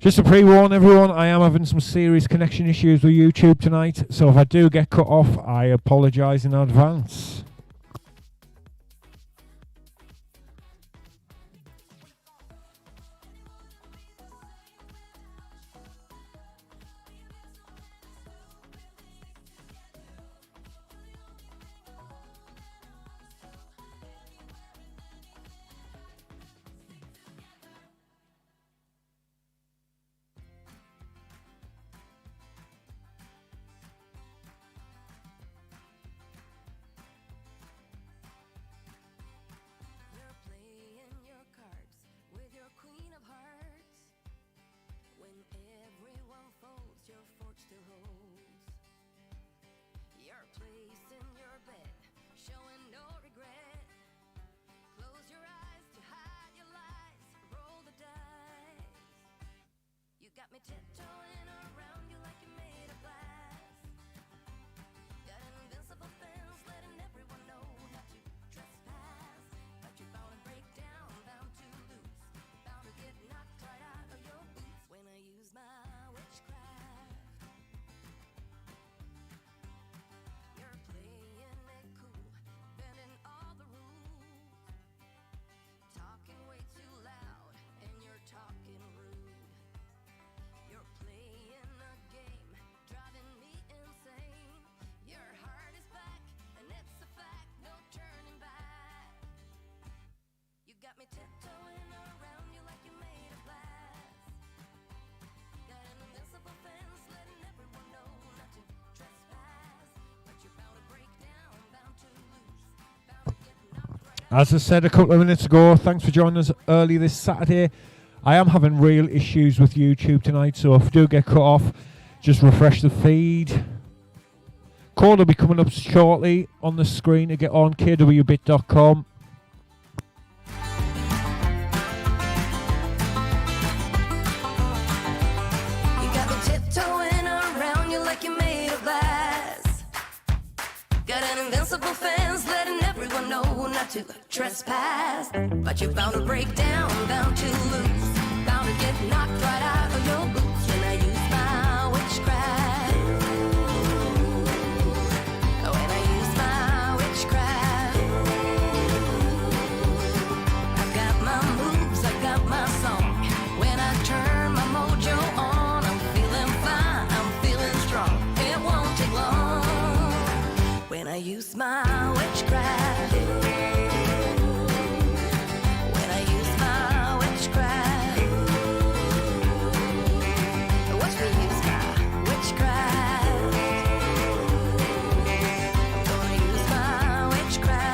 Just to pre-warn everyone, I am having some serious connection issues with YouTube tonight, so if I do get cut off, I apologise in advance. As I said a couple of minutes ago, thanks for joining us early this Saturday. I am having real issues with YouTube tonight, so if I do get cut off, just refresh the feed. Code will be coming up shortly on the screen to get on, kwbit.com. Got an invincible fans letting everyone know know not to trespass. But you're bound to break down, bound to lose, bound to get knocked right out of your boots when I use my witchcraft. When I use my witchcraft, I've got my moves, I've got my song. When I turn my mojo on, I'm feeling fine, I'm feeling strong. It won't take long when I use my witchcraft. When I use my witchcraft. Watch me use my witchcraft. I'm gonna use my witchcraft.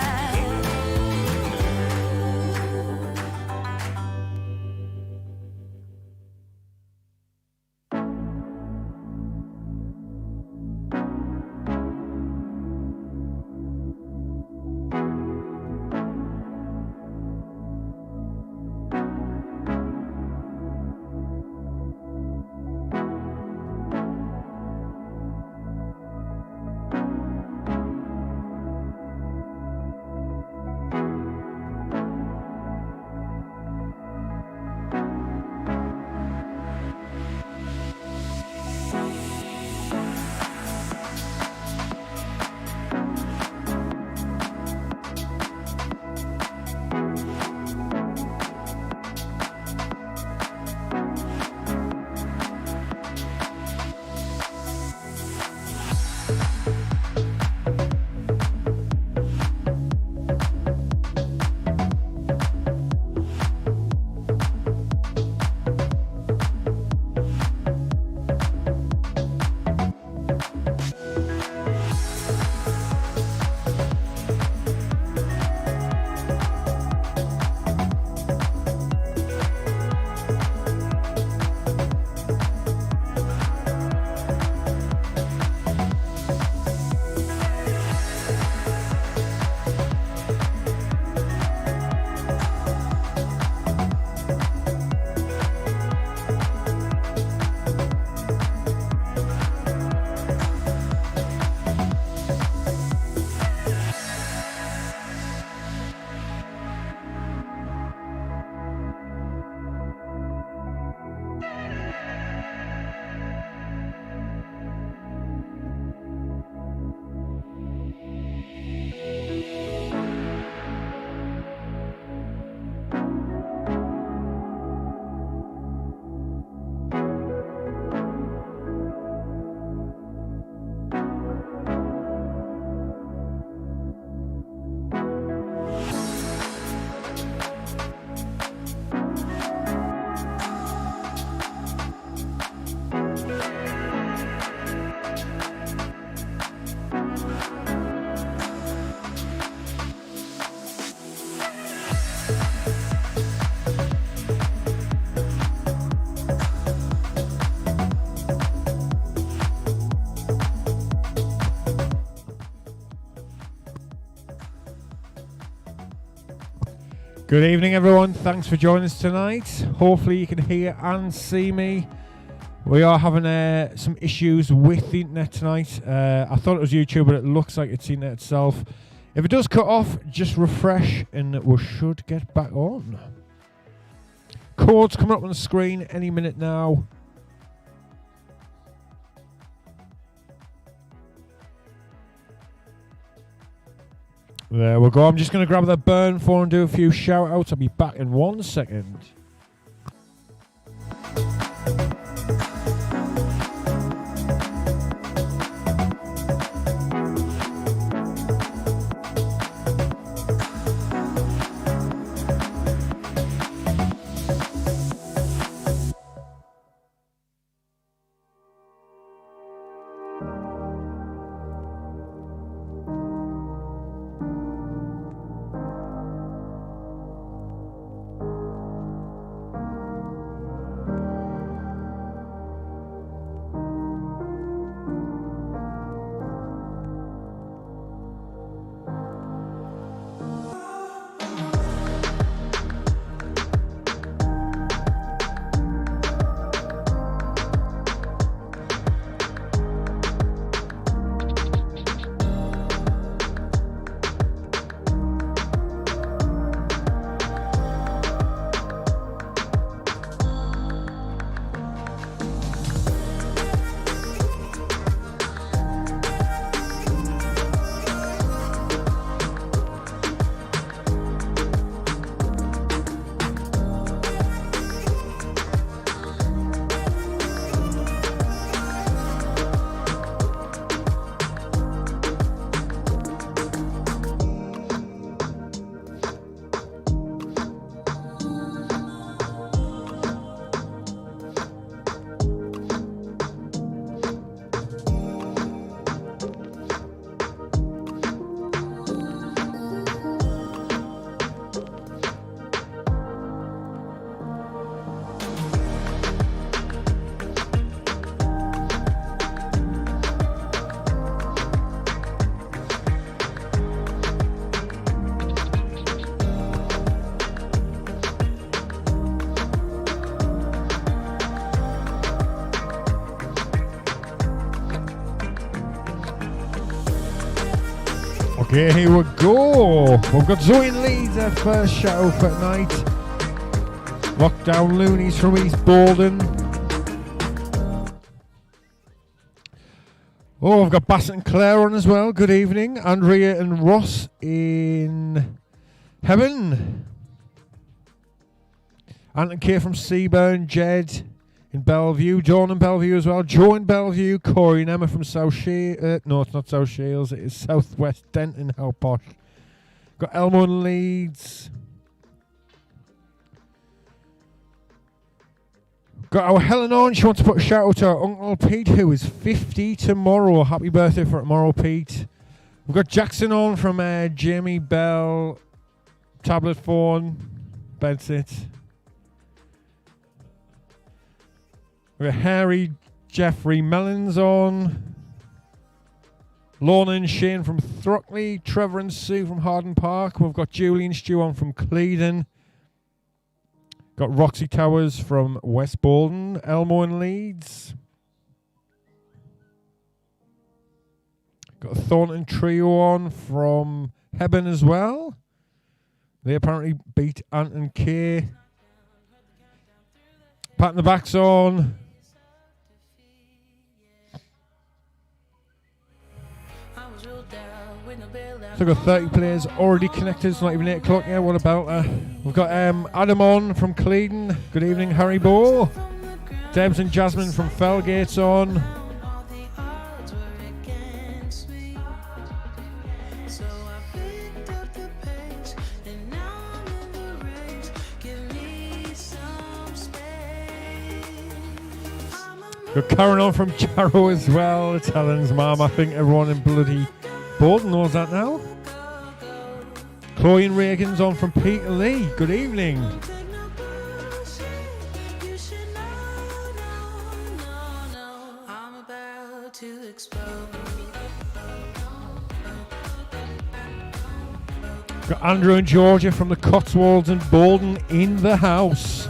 Good evening, everyone. Thanks for joining us tonight. Hopefully you can hear and see me. We are having some issues with the internet tonight. I thought it was YouTube, but it looks like it's the internet itself. If it does cut off, just refresh and we should get back on. Codes coming up on the screen any minute now. There we go. I'm just going to grab that burn for and do a few shout outs. I'll be back in 1 second. Okay, here we go. We've got Zoe and Leeds, our first shout out for tonight. Lockdown Loonies from East Borden. Oh, I've got Bassett and Claire on as well. Good evening. Andrea and Ross in Heaven. Ant and Kay from Seaburn. Jed in Bellevue. Dawn in Bellevue as well. Joe in Bellevue. Corey and Emma from South Shields. No, it's not South Shields. It is Southwest Denton. How posh. Got Elmo and Leeds. Got our Helen on. She wants to put a shout out to our Uncle Pete, who is 50 tomorrow. Happy birthday for tomorrow, Pete. We've got Jackson on from Jamie Bell, tablet phone, bedsit. We've got Harry, Jeffrey Mellons on. Lorna and Shane from Throckley. Trevor and Sue from Harden Park. We've got Julie and Stu on from Cleedon. Got Roxy Towers from West Borden, Elmo and Leeds. Got a Thornton Trio on from Hebben as well. They apparently beat Ant and Kay. Pat in the back's on. So we've got 30 players already connected. It's not even 8 o'clock yet. What about we've got Adam on from Cleedon. Good evening, Harry Bow. Debs and Jasmine from Fellgate's on. Got Karen on from Jarrow as well. It's Helen's mum. I think everyone in bloody Borden knows that now. Chloe and Reagan's on from Peter Lee. Good evening. Got Andrew and Georgia from the Cotswolds and Borden in the house.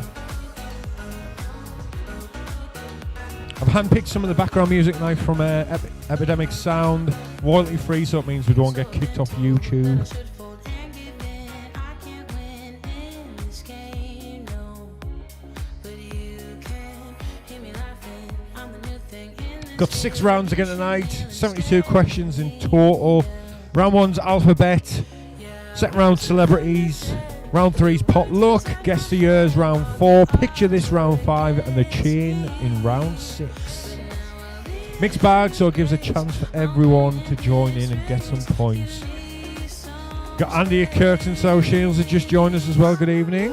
I've handpicked some of the background music now from Epidemic Sound. Royalty free, so it means we don't get kicked off YouTube. Got 6 rounds again tonight, 72 questions in total. Round 1's alphabet, second round celebrities, round 3's potluck, guess the years round 4, picture this round 5, and the chain in round 6. Mixed bag, so it gives a chance for everyone to join in and get some points. Got Andy at Kirks and South Shields that just joined us as well. Good evening.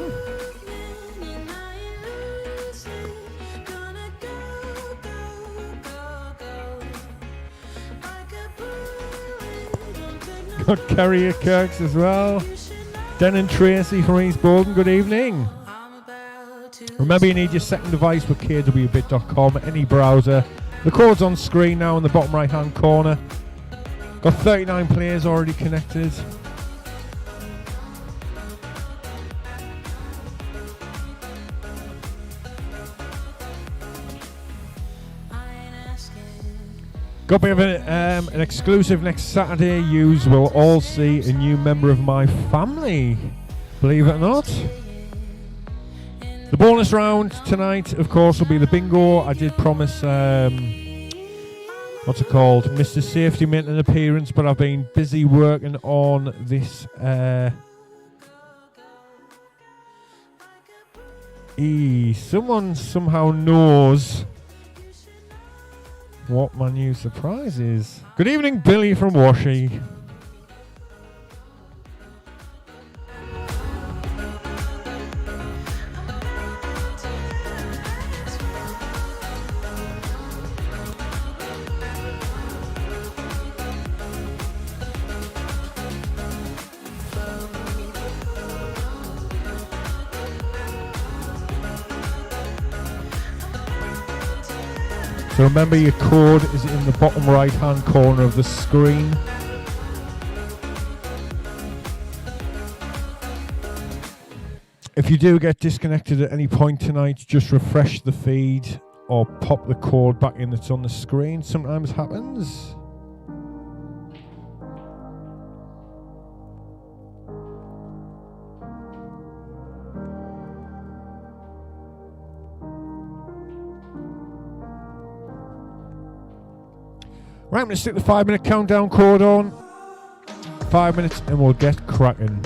Got Kerry at Kirks as well. Den and Tracy from East Borden, good evening. Remember, you need your second device with kwbit.com, any browser. The code's on screen now in the bottom right hand corner. Got 39 players already connected. Got a bit of an exclusive next Saturday. Yous will all see a new member of my family, believe it or not. The bonus round tonight, of course, will be the bingo. I did promise, what's it called, Mr. Safety made an appearance, but I've been busy working on this. Someone somehow knows what my new surprise is. Good evening, Billy from Washy. So remember, your code is in the bottom right hand corner of the screen. If you do get disconnected at any point tonight, just refresh the feed or pop the code back in that's on the screen. Sometimes happens. Right, I'm going to stick the 5-minute countdown code on. 5 minutes and we'll get cracking.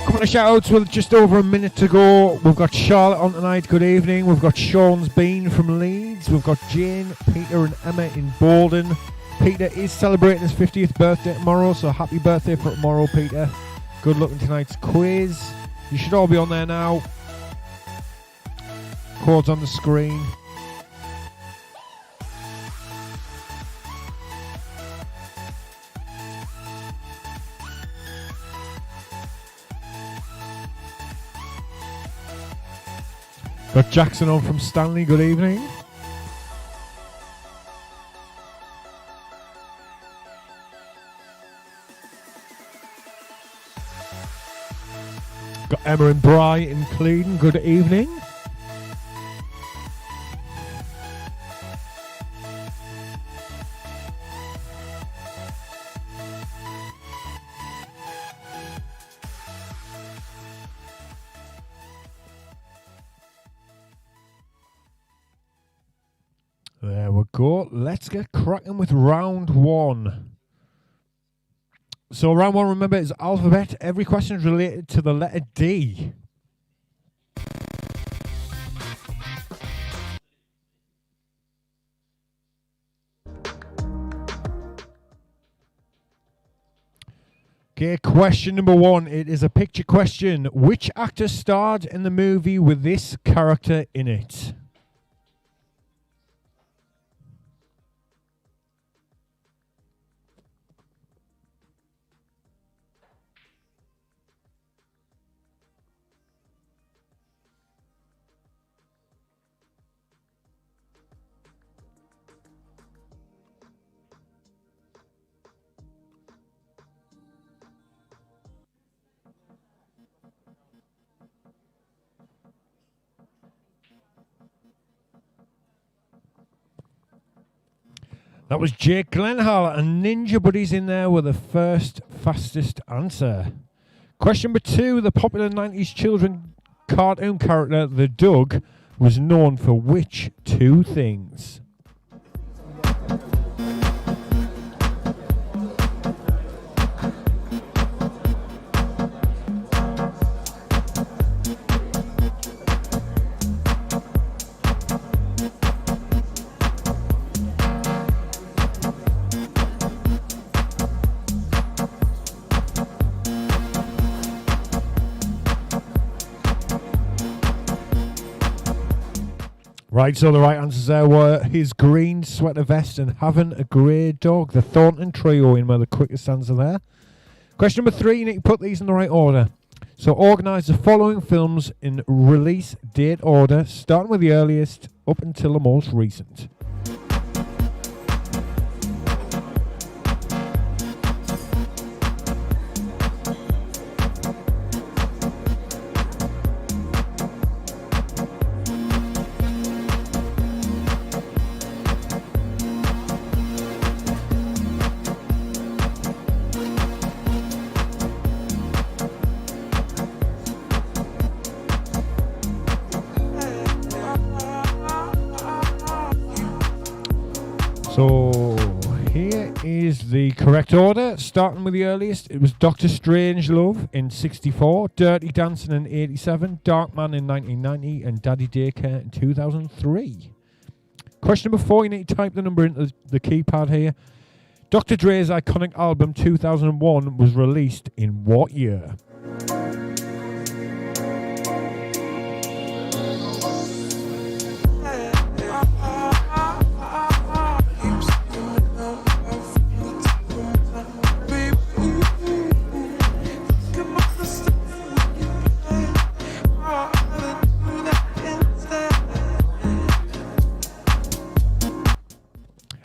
Couple of shout outs with just over a minute to go. We've got Charlotte on tonight, good evening. We've got Sean's Bean from Leeds. We've got Jane, Peter and Emma in Bolden. Peter is celebrating his 50th birthday tomorrow, so happy birthday for tomorrow, Peter. Good luck in tonight's quiz. You should all be on there now. Code's on the screen. Got Jackson on from Stanley, good evening. Got Emma and Bry in Clevedon, good evening. There we go. Let's get cracking with round one. So round one, remember, is alphabet. Every question is related to the letter D. Okay, question number one. It is a picture question. Which actor starred in the movie with this character in it? That was Jake Gyllenhaal, and Ninja Buddies in there were the first fastest answer. Question number two. The popular 90s children cartoon character, the Doug, was known for which two things? Right, so the right answers there were his green sweater vest and having a grey dog. The Thornton Trio in were the quickest answer there. Question number three, you need to put these in the right order. So organise the following films in release date order, starting with the earliest up until the most recent. So here is the correct order. Starting with the earliest, it was Doctor Strangelove in 64, Dirty Dancing in 87, Darkman in 1990, and Daddy Daycare in 2003. Question number four, you need to type the number into the keypad here. Dr. Dre's iconic album 2001 was released in what year?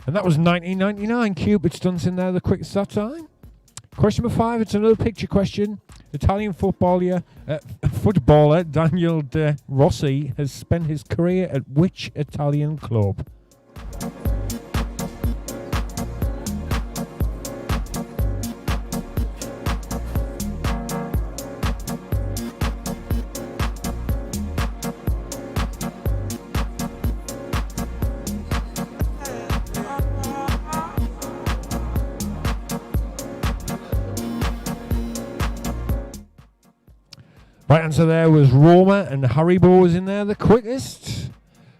And that was 1999. Cupid's dancing there the quickest that time. Question number five, it's another picture question. Italian footballer Daniel De Rossi has spent his career at which Italian club? Right answer there was Roma, and Haribo was in there the quickest.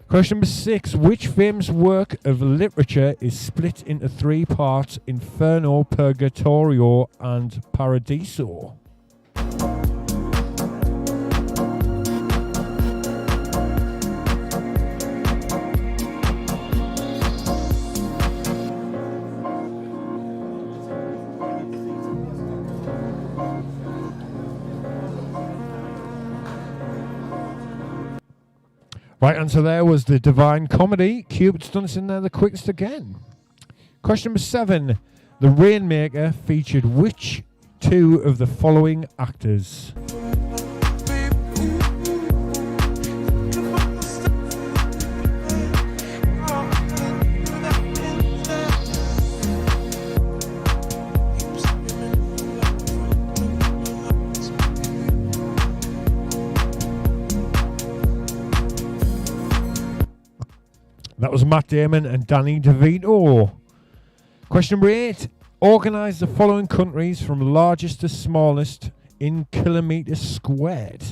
Question number six. Which famous work of literature is split into three parts, Inferno, Purgatorio, and Paradiso? Right answer there was the Divine Comedy. Cupid's dancing there the quickest again. Question number seven. The Rainmaker featured which two of the following actors? That was Matt Damon and Danny DeVito. Question number 8. Organise the following countries from largest to smallest in kilometres squared.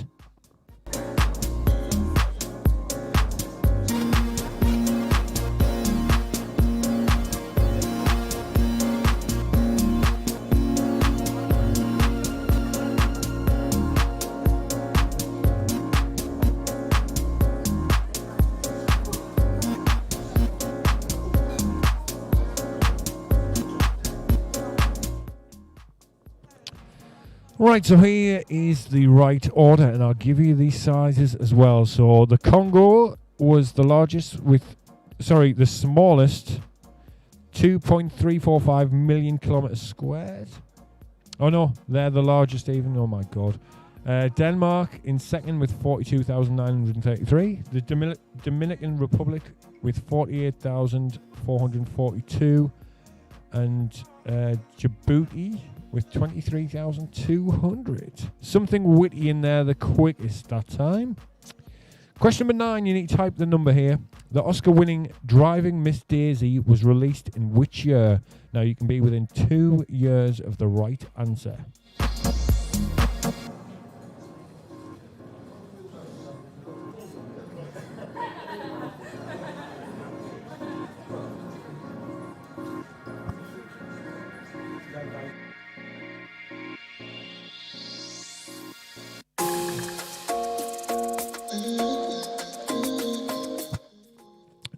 Right, so here is the right order, and I'll give you these sizes as well. So the Congo was the largest the smallest, 2.345 million kilometers squared. Oh no, they're the largest even, oh my god. Denmark in second with 42,933. The Dominican Republic with 48,442. And Djibouti with 23,200. Something witty in there, the quickest that time. Question number 9, you need to type the number here. The Oscar-winning Driving Miss Daisy was released in which year? Now you can be within 2 years of the right answer.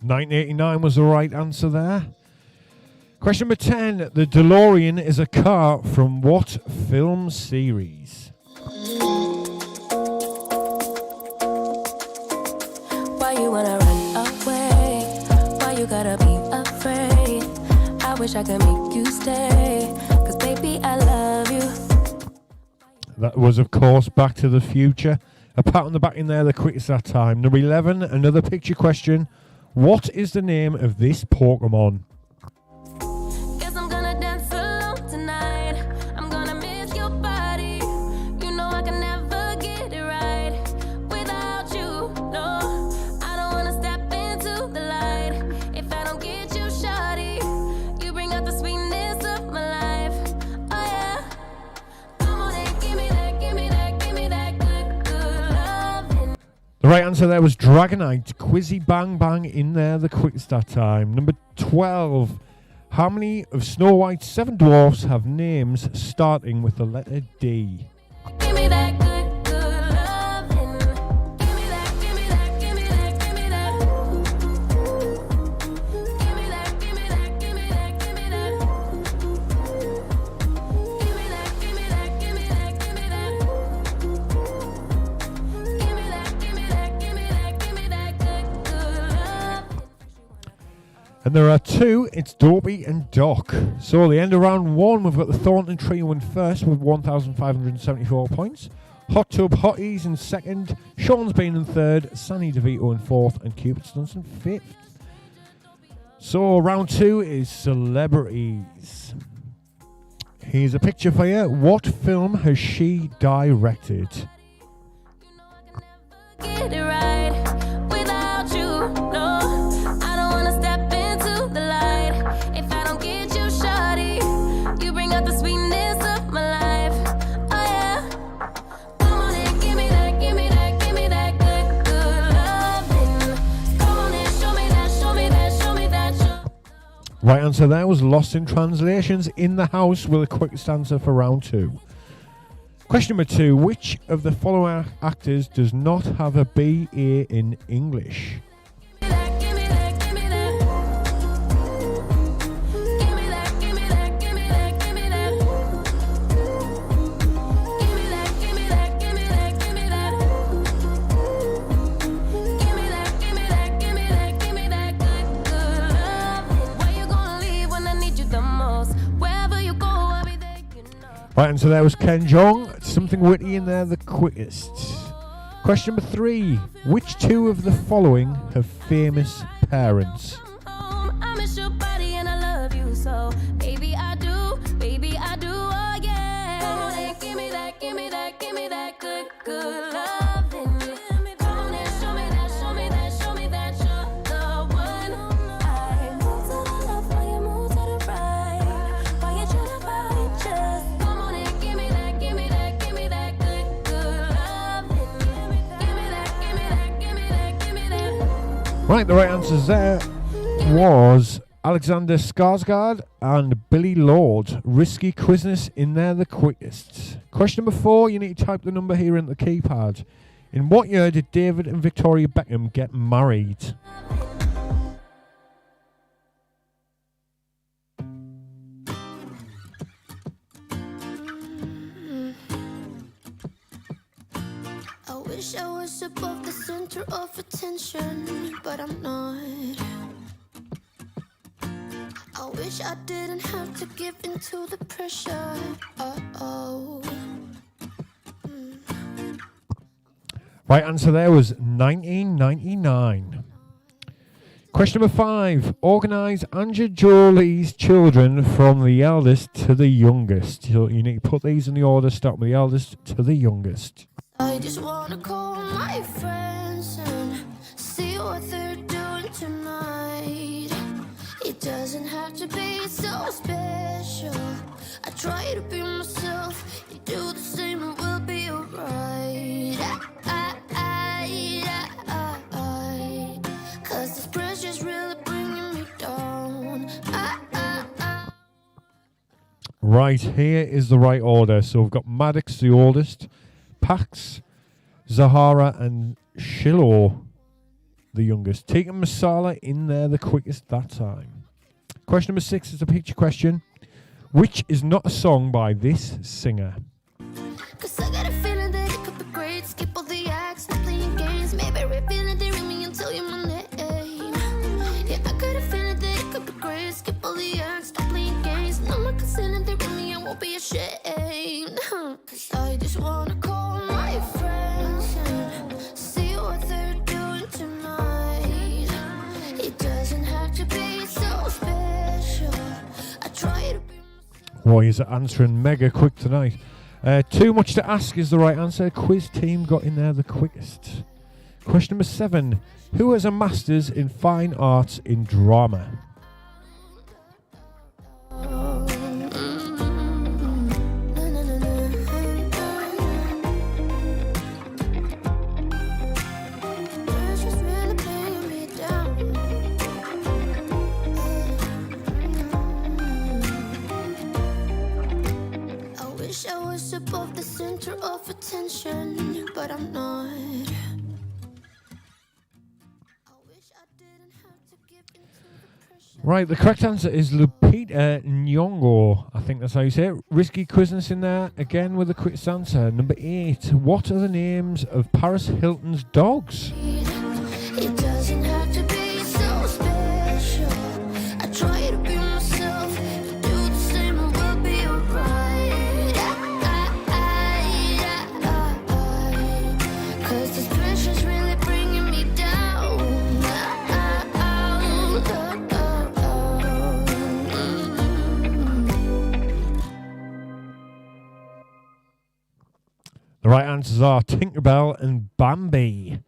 $1989 was the right answer there. Question number 10. The DeLorean is a car from what film series? Why you wanna run away? Why you gotta be afraid? I wish I could make you stay, 'cause baby I love you. That was, of course, Back to the Future. A pat on the back in there, the quickest that time. Number 11, another picture question. What is the name of this Pokemon? Guess I'm gonna dance alone tonight. I'm gonna miss your body. You know I can never get it right without you. No, I don't wanna step into the light if I don't get you, shawty. You bring out the sweetness of my life. Oh yeah. Come on and give me that, give me that, give me that good, good loving. The right answer there was Dragonite. Quizzy Bang Bang in there, the quickest that time. Number 12. How many of Snow White's 7 dwarfs have names starting with the letter D? Give me that good, good loving. Give me that, give me that, give me that, give me that. Give me that, give me that, give me that, give me that. Give me that, give me that, give me that, give me that. Give me that, give me that, give me that, give me that good, good love. And there are 2. It's Dopey and Doc. So the end of round 1, we've got the Thornton Trio in first with 1,574 points. Hot Tub Hotties in second. Sean's Bean in third. Sandy DeVito in fourth. And Cupid Stunts in fifth. So round 2 is celebrities. Here's a picture for you. What film has she directed? Get it right without you. No, I don't wanna step into the light if I don't get you, shawty. You bring out the sweetness of my life. Oh yeah. Come on and give me that, give me that, give me that good, good loving. Come on and show me that, show me that, show me that. Right answer there was Lost in Translations. In the house with a quickest answer for round 2. Question number 2. Which of the following actors does not have a BA in English? Give me that, give me that, give me that. Give me that, give me that, give me that, give me that. Give me that, give me that, give me that, give me that. Give me that, give me that, give me that, give me that good, good loving. Why you gonna leave when I need you the most? Wherever you go, I'll be there, you know. Right answer there was Ken Jeong. Something witty in there, the quickest. Question number 3. Which 2 of the following have famous parents? I miss your body and I love you so. Baby, I do, oh yeah. Come on and give me that, give me that, give me that good, good loving. Come on and show me that, show me that, show me that you're the one. Right, the right answers there was Alexander Skarsgård and Billy Lord. Risky Quizness in there the quickest. Question number 4, you need to type the number here in the keypad. In what year did David and Victoria Beckham get married? I wish I was above the center of attention, but I'm not. I wish I didn't have to give in to the pressure. Right answer there was 1999. Question number 5. Organise Anja Jolie's children from the eldest to the youngest. So you need to put these in the order, start with the eldest to the youngest. I just wanna call my friends and see what they're doing tonight. It doesn't have to be so special. I try to be myself. You do the same and we'll be alright. Cause this pressure's really bringing me down. Right, here is the right order. So we've got Maddox, the oldest, Pax, Zahara, and Shiloh, the youngest. Taking Masala in there the quickest that time. Question number 6 is a picture question. Which is not a song by this singer? Cause I got a feeling that it could be great. Skip all the acts, stop playing games. Maybe reveal it, they ring me and tell you my name. Yeah, I got a feeling that it could be great. Skip all the acts, stop playing games. No one can say that they ring me, I won't be ashamed. Cause I just wanna call my friends and see what they're doing tonight. It doesn't have to be so special. I try to be. Boy, he's answering mega quick tonight. Too much to ask is the right answer. Quiz team got in there the quickest. Question number 7. Who has a master's in fine arts in drama? I was above the center of attention, but I'm not. I wish I didn't have to give in to the pressure. Right, the correct answer is Lupita Nyong'o. I think that's how you say it. Risky Quizness in there again with the quickest answer. Number 8. What are the names of Paris Hilton's dogs? It doesn't have to be so special. I try to be myself. Do the same and we'll be alright. Cause this pressure's really bringing me down. The right answers are Tinkerbell and Bambi.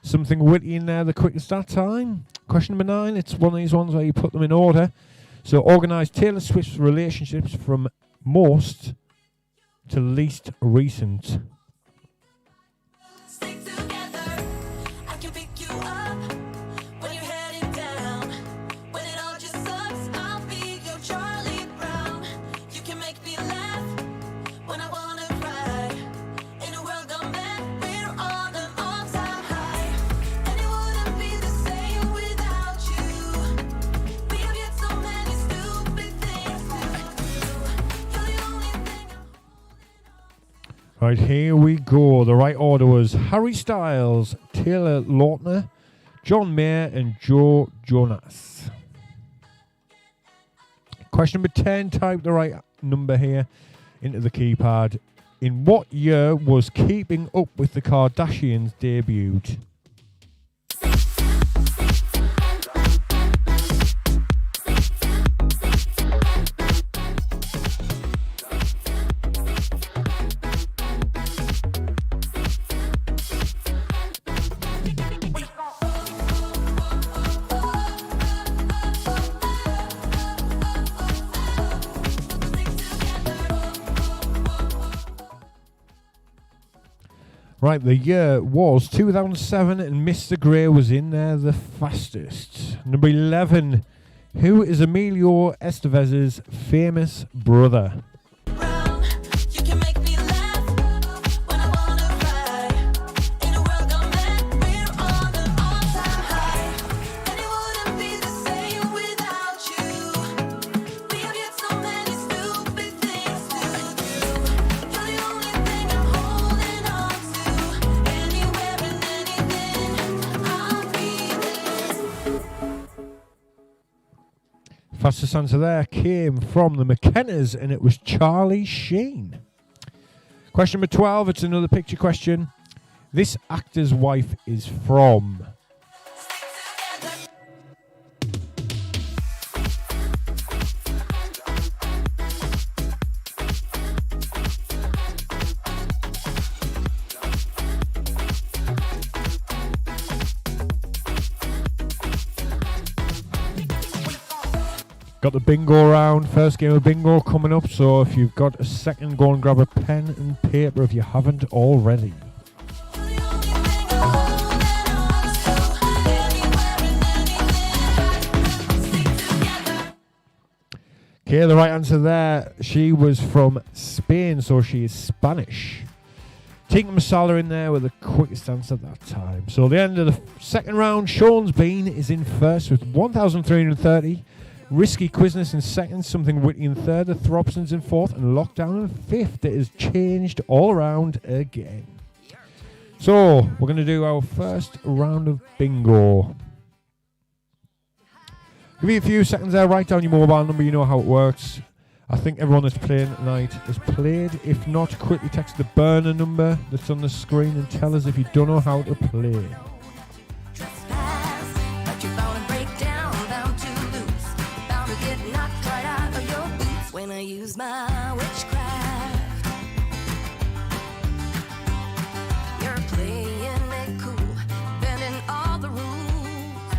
Something witty in there the quickest that time. Question number 9. It's one of these ones where you put them in order. So organise Taylor Swift's relationships from most to least recent. Stick together. I can pick you up when you're heading down. When it all just sucks, I'll be your Charlie Brown. You can make me laugh when I wanna cry. In a world gone mad, we're on an all-time high. And it wouldn't be the same without you. We have yet so many stupid things to do. You're the only thing I'm. Right, here we go. The right order was Harry Styles, Taylor Lautner, John Mayer, and Joe Jonas. Question number 10. Type the right number here into the keypad. In what year was Keeping Up with the Kardashians debuted? Right, the year was 2007 and Mr. Grey was in there the fastest. Number 11, who is Emilio Estevez's famous brother? You can make me laugh when I wanna cry. In a world gone mad, we're on an all-time high. And it wouldn't be the same without you. We have yet so many stupid things to do. You're the only thing I'm holding on to. Anywhere and anything, I'll be there. Fastest answer there came from the McKennas, and it was Charlie Sheen. Question number 12, it's another picture question. This actor's wife is from... Got the bingo round, first game of bingo coming up, so if you've got a second, go and grab a pen and paper if you haven't already. Okay, the right answer there, she was from Spain, so she is Spanish. Tika Masala in there with the quickest answer at that time. So the end of the second round, Sean's Bean is in first with 1,330. Risky Quizness in second, Something Witty in third, the Thropsons in fourth, and Lockdown in fifth. It has changed all around again. So, we're going to do our first round of bingo. Give you a few seconds there, write down your mobile number, you know how it works. I think everyone that's playing tonight has played. If not, quickly text the burner number that's on the screen and tell us if you don't know how to play. Use my witchcraft. You're playing it cool, bending all the rules,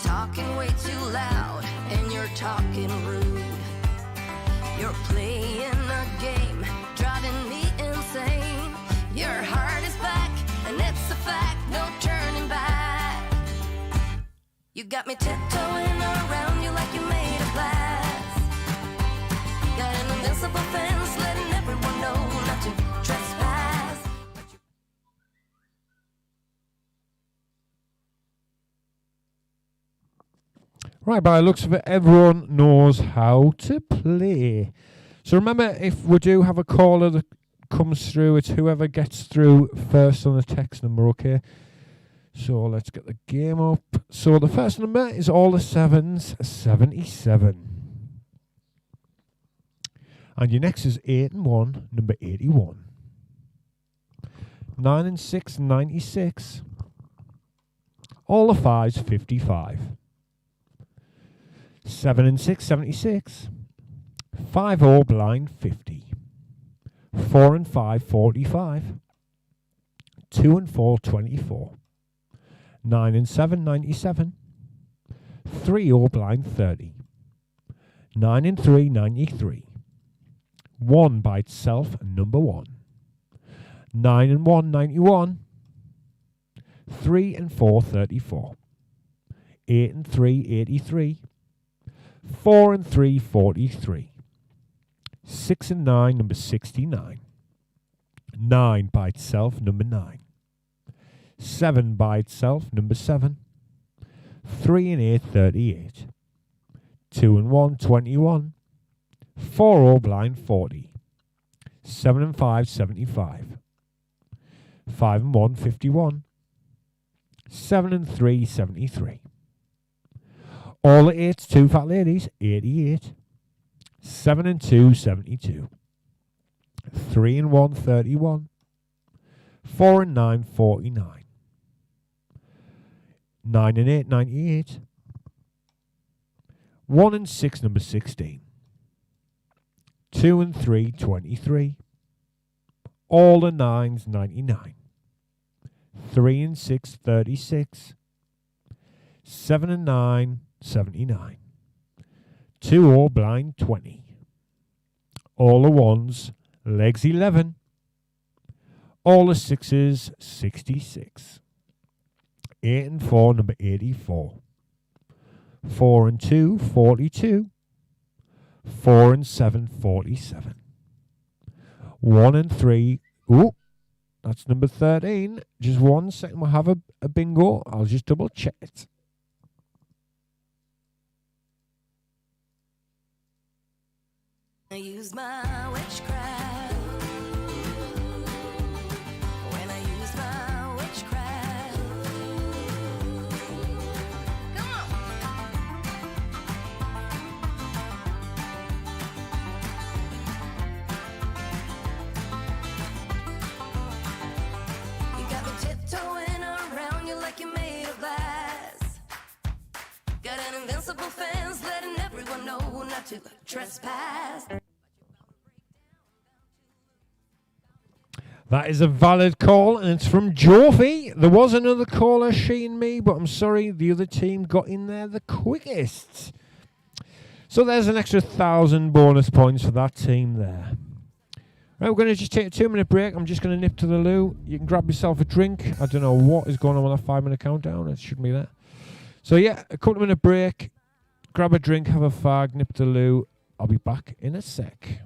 talking way too loud, and you're talking rude. You're playing a game, driving me insane. Your heart is back, and it's a fact, no turning back. You got me tiptoeing around you like you made of glass. Got an invincible fence, letting everyone know not to trespass. Right, by the looks of it, everyone knows how to play. So remember, if we do have a caller that comes through, it's whoever gets through first on the text number, okay? So let's get the game up. So the first number is all the sevens, 77. And your next is 8 and 1, number 81. 9 and 6, 96. All the fives, 55. 7 and 6, 76. 5 all blind, 50. 4 and 5, 45. 2 and 4, 24. 9 and 7, 97. 3 all blind, 30. 9 and 3, 93. 1 by itself, number 1. 9 and 1, 91. 3 and 4, 34. 8 and 3, 83. 4 and 3, 43. 6 and 9, number 69. 9 by itself, number 9. 7 by itself, number 7. 3 and 8, 38. 2 and 1, 21. 4 all blind, 40. 7 and 5, 75. 5 and 1, 51. 7 and 3, 73. All the 8s, 2 fat ladies, 88. 7 and 2, 72. 3 and 1, 31. 4 and 9, 49. 9 and 8, 98. 1 and 6, number 16. 2 and 3, 23. All the 9s, 99. 3 and 6, 36. 7 and 9, 79. 2 all blind, 20. All the 1s, legs 11. All the sixes, 66. 8 and 4, number 84. 4 and 2, 42. 4 and 7, 47. 1 and 3, ooh, that's number 13. Just 1 second, we'll have a bingo. I'll just double check it. I use my witchcraft. When I use my witchcraft. Come on. You got me tiptoeing around you like you're made of glass. Got an invincible fence letting everyone know not to trespass. That is a valid call, and it's from Joffy. There was another caller, she and me, but I'm sorry, the other team got in there the quickest. So there's an extra 1,000 bonus points for that team there. Right, we're going to just take a 2-minute break. I'm just going to nip to the loo. You can grab yourself a drink. I don't know what is going on with that 5-minute countdown. It shouldn't be there. So yeah, a couple of minute break. Grab a drink, have a fag, nip to the loo. I'll be back in a sec.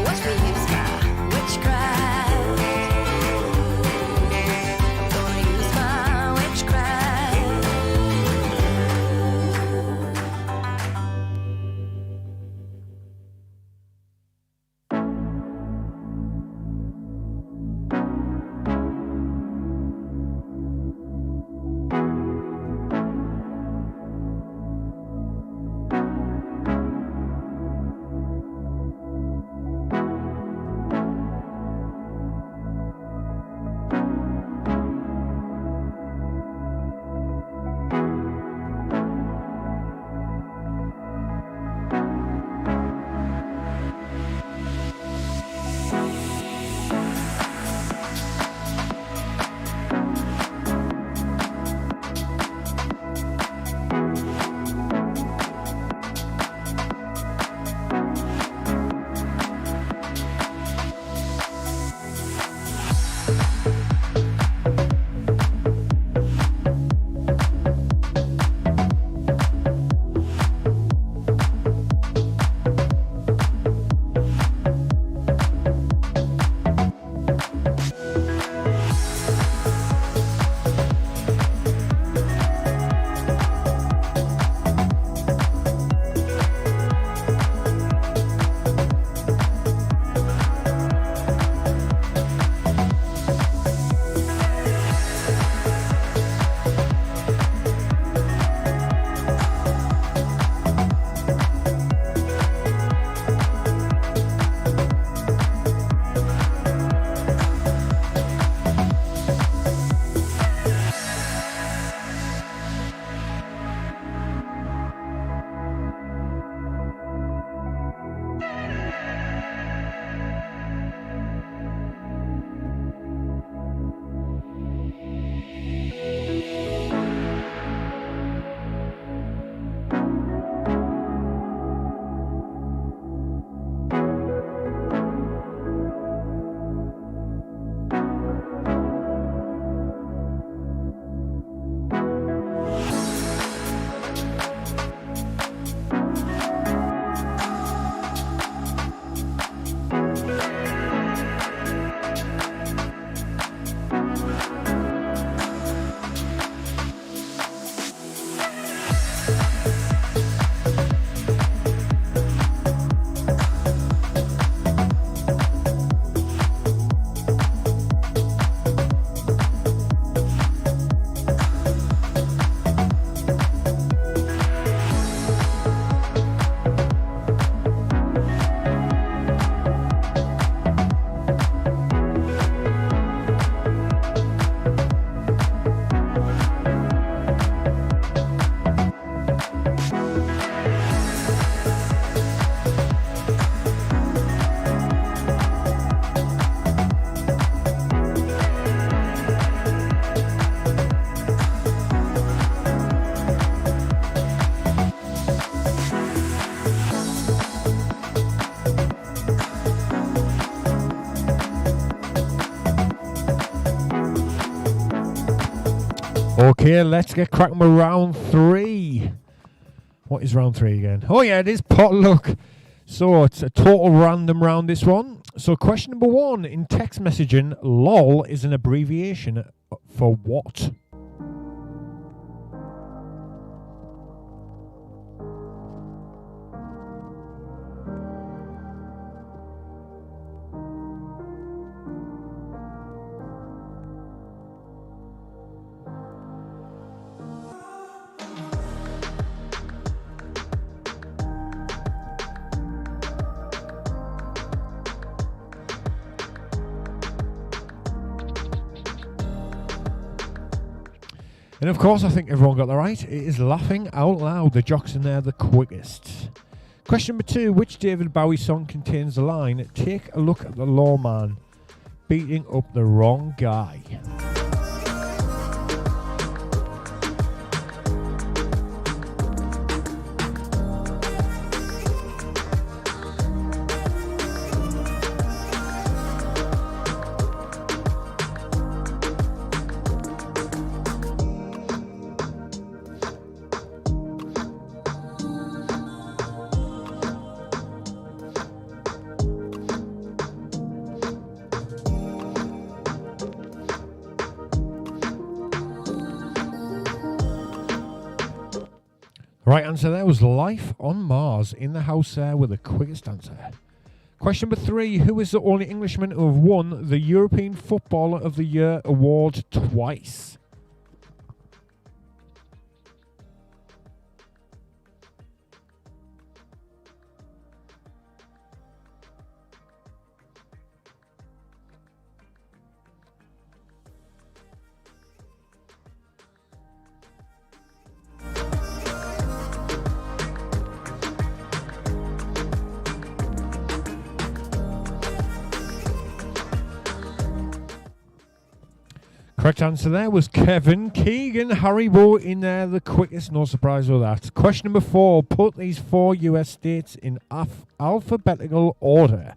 Watch me use my witchcraft. I'm gonna use my witchcraft. Okay, let's get cracking with round 3. What is round 3 again? Oh yeah, it is potluck. So it's a total random round, this one. So question number 1. In text messaging, LOL is an abbreviation for what? And of course, I think everyone got that right. It is laughing out loud. The jocks in there the quickest. Question number 2. Which David Bowie song contains the line, "Take a look at the lawman beating up the wrong guy"? Right answer there was Life on Mars. In the house there with the quickest answer. Question number 3. Who is the only Englishman who have won the European Footballer of the Year award twice? Correct answer there was Kevin Keegan. Haribo in there, the quickest, no surprise with that. Question number 4. Put these 4 US states in alphabetical order.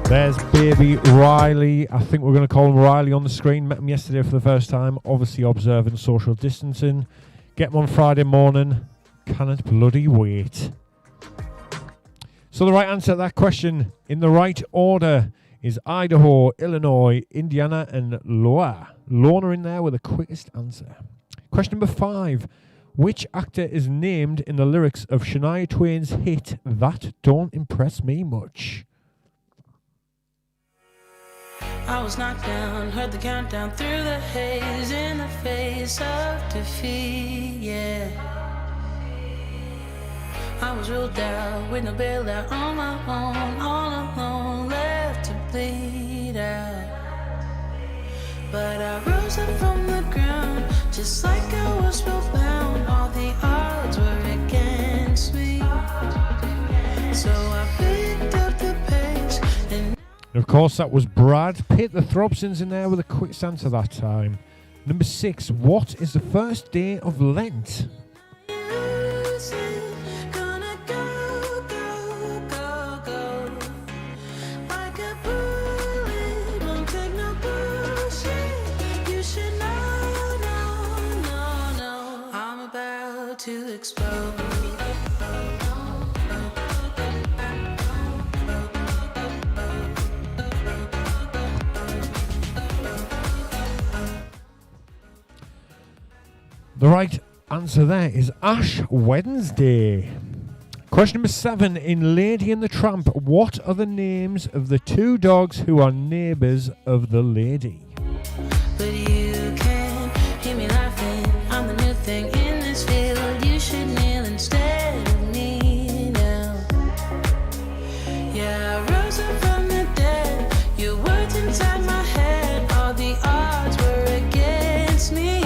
There's baby Riley. I think we're going to call him Riley on the screen. Met him yesterday for the first time. Obviously observing social distancing. Get him on Friday morning. Cannot bloody wait. So the right answer to that question in the right order is Idaho, Illinois, Indiana and Iowa. Lorna in there with the quickest answer. Question number 5. Which actor is named in the lyrics of Shania Twain's hit That Don't Impress Me Much? I was knocked down, heard the countdown through the haze in the face of defeat, yeah. I was ruled out with no bailout on my own, all alone, left to bleed out. But I rose up from the ground, just like I was spellbound. All the odds were against me, so I picked up the pace and of course, that was Brad Pitt. The Throbsons in there with a quick answer that time. Number 6. What is the first day of Lent? gonna go, go, go, go. Like a bullet, won't take no bullshit. You should know, no. I'm about to explode. The right answer there is Ash Wednesday. Question number 7. In Lady and the Tramp, what are the names of the 2 dogs who are neighbours of the lady? But you can't hear me laughing. I'm the new thing in this field. You should kneel instead of me now. Yeah, I rose up from the dead. Your words inside my head. All the odds were against me.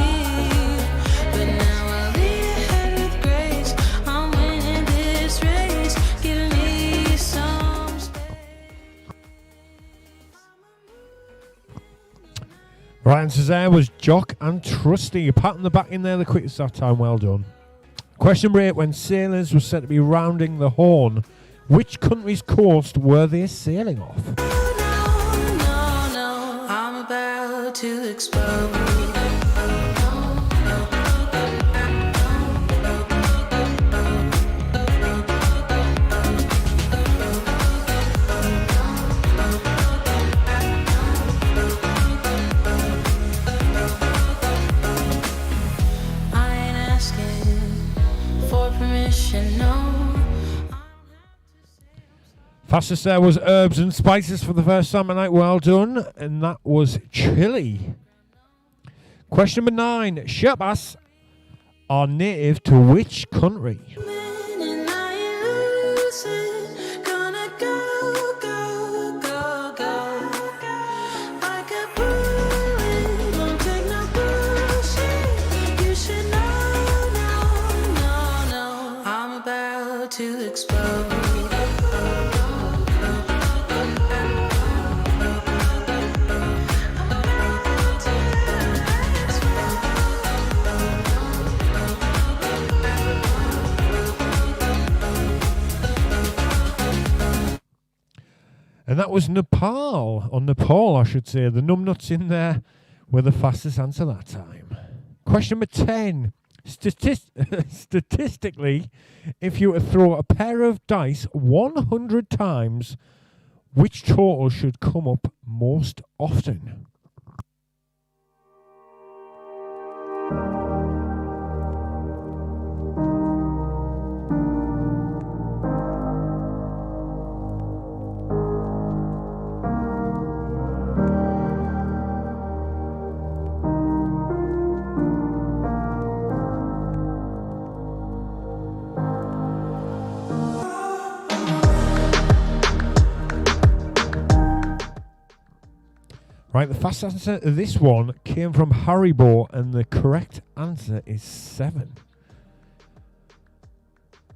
But now I'll lead ahead with grace. I'm winning this race. Give me some. Right answer there was Jock and Trusty. A pat on the back in there, the quickest that time. Well done. Question number 8. When sailors were said to be rounding the Horn, which country's coast were they sailing off? No, I'm about to explode. I ain't asking for permission, no. Fastest there was herbs and spices for the first time tonight. Well done. And that was chili. Question number 9. Sherpas are native to which country? And I ain't losing, gonna go, go, go, go. Like a bullet, won't take no bullshit. You should know, no, I'm about to explode. And that was Nepal, or Nepal I should say. The numbnuts in there were the fastest answer that time. Question number 10. Statistically, if you were to throw a pair of dice 100 times, which total should come up most often? Right, the fast answer to this one came from Haribo, and the correct answer is 7.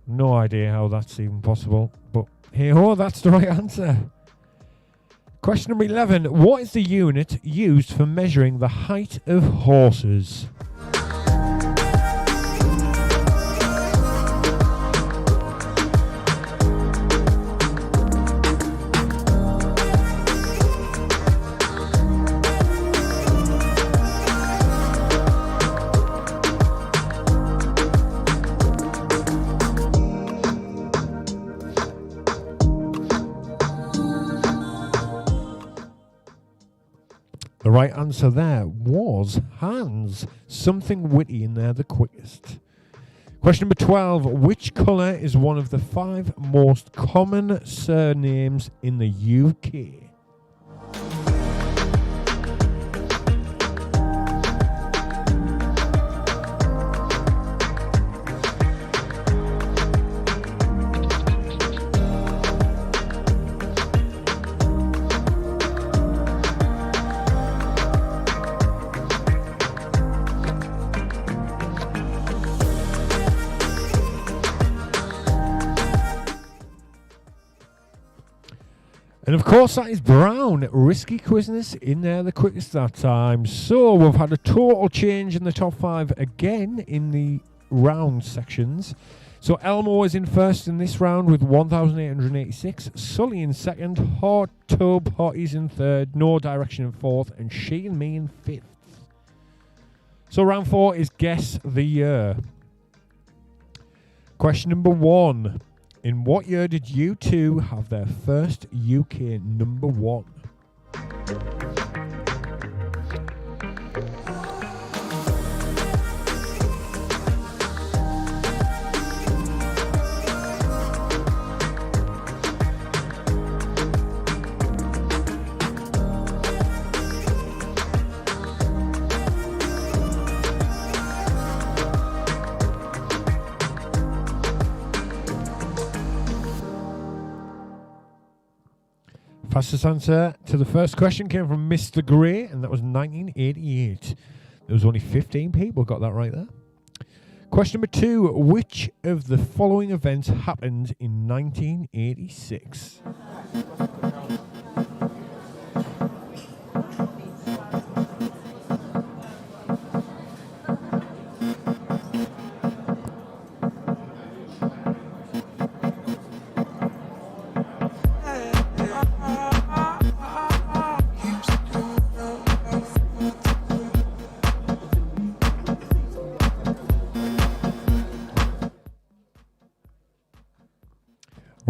No idea how that's even possible, but hey ho, that's the right answer. Question number 11. What is the unit used for measuring the height of horses? The right answer there was hands. Something witty in there, the quickest. Question number 12. Which colour is one of the 5 most common surnames in the UK? And of course that is brown. Risky quizness in there, the quickest that time. So we've had a total change in the top 5 again in the round sections. So Elmo is in first in this round with 1,886. Sully in second. Hot Tub Hotties in third. No Direction in fourth. And She and Me in fifth. So round 4 is Guess the Year. Question number 1. In what year did U2 have their first UK number 1? Fastest answer to the first question came from Mr. Gray, and that was 1988. There was only 15 people got that right there. Question number 2. Which of the following events happened in 1986?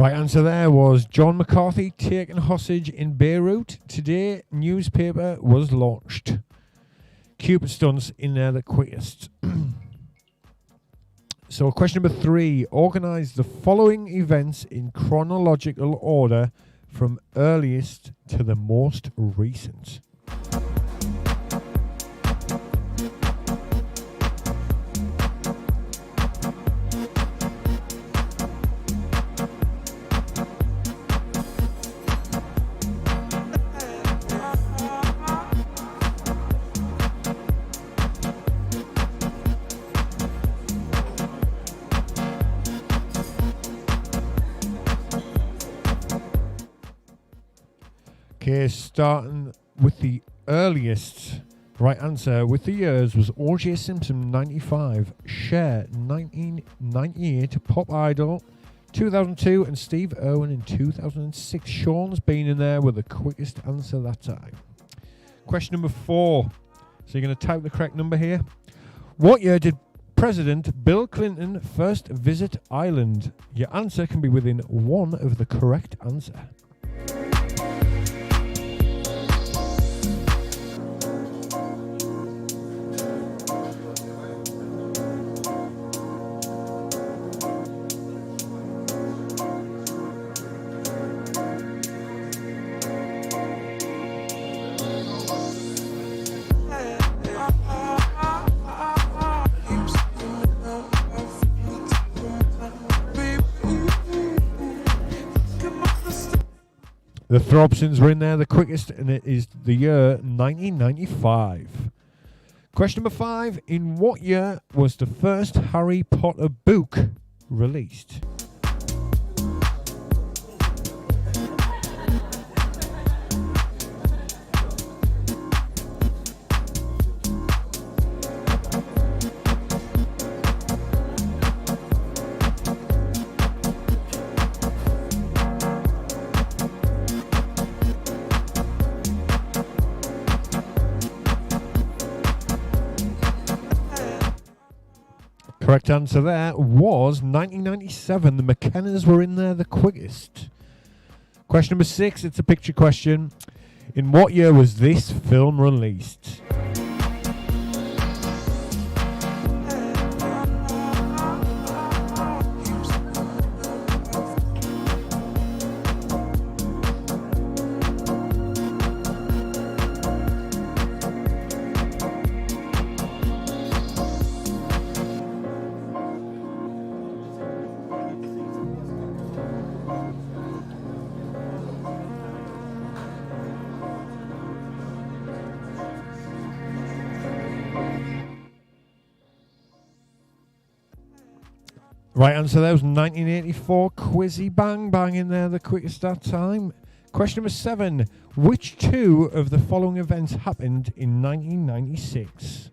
Right answer there was John McCarthy taken hostage in Beirut. Today, newspaper was launched. Cupid stunts in there the quickest. So question number 3. Organise the following events in chronological order from earliest to the most recent. Okay, starting with the earliest right answer with the years was O.J. Simpson 95, Cher 1998, Pop Idol 2002, and Steve Irwin in 2006. Sean's been in there with the quickest answer that time. Question number 4. So you're going to type the correct number here. What year did President Bill Clinton first visit Ireland? Your answer can be within one of the correct answer. The Throbsons were in there the quickest, and it is the year 1995. Question number 5. In what year was the first Harry Potter book released? Correct answer there was 1997. The McKennas were in there the quickest. Question number 6. It's a picture question. In what year was this film released? Right answer there was 1984. Quizzy Bang Bang in there the quickest that time. Question number 7. Which two of the following events happened in 1996?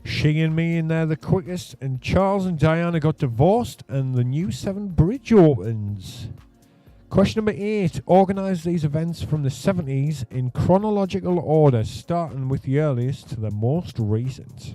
She and Me in there the quickest, and Charles and Diana got divorced, and the new Severn Bridge opens. Question number 8. Organise these events from the 70s in chronological order, starting with the earliest to the most recent.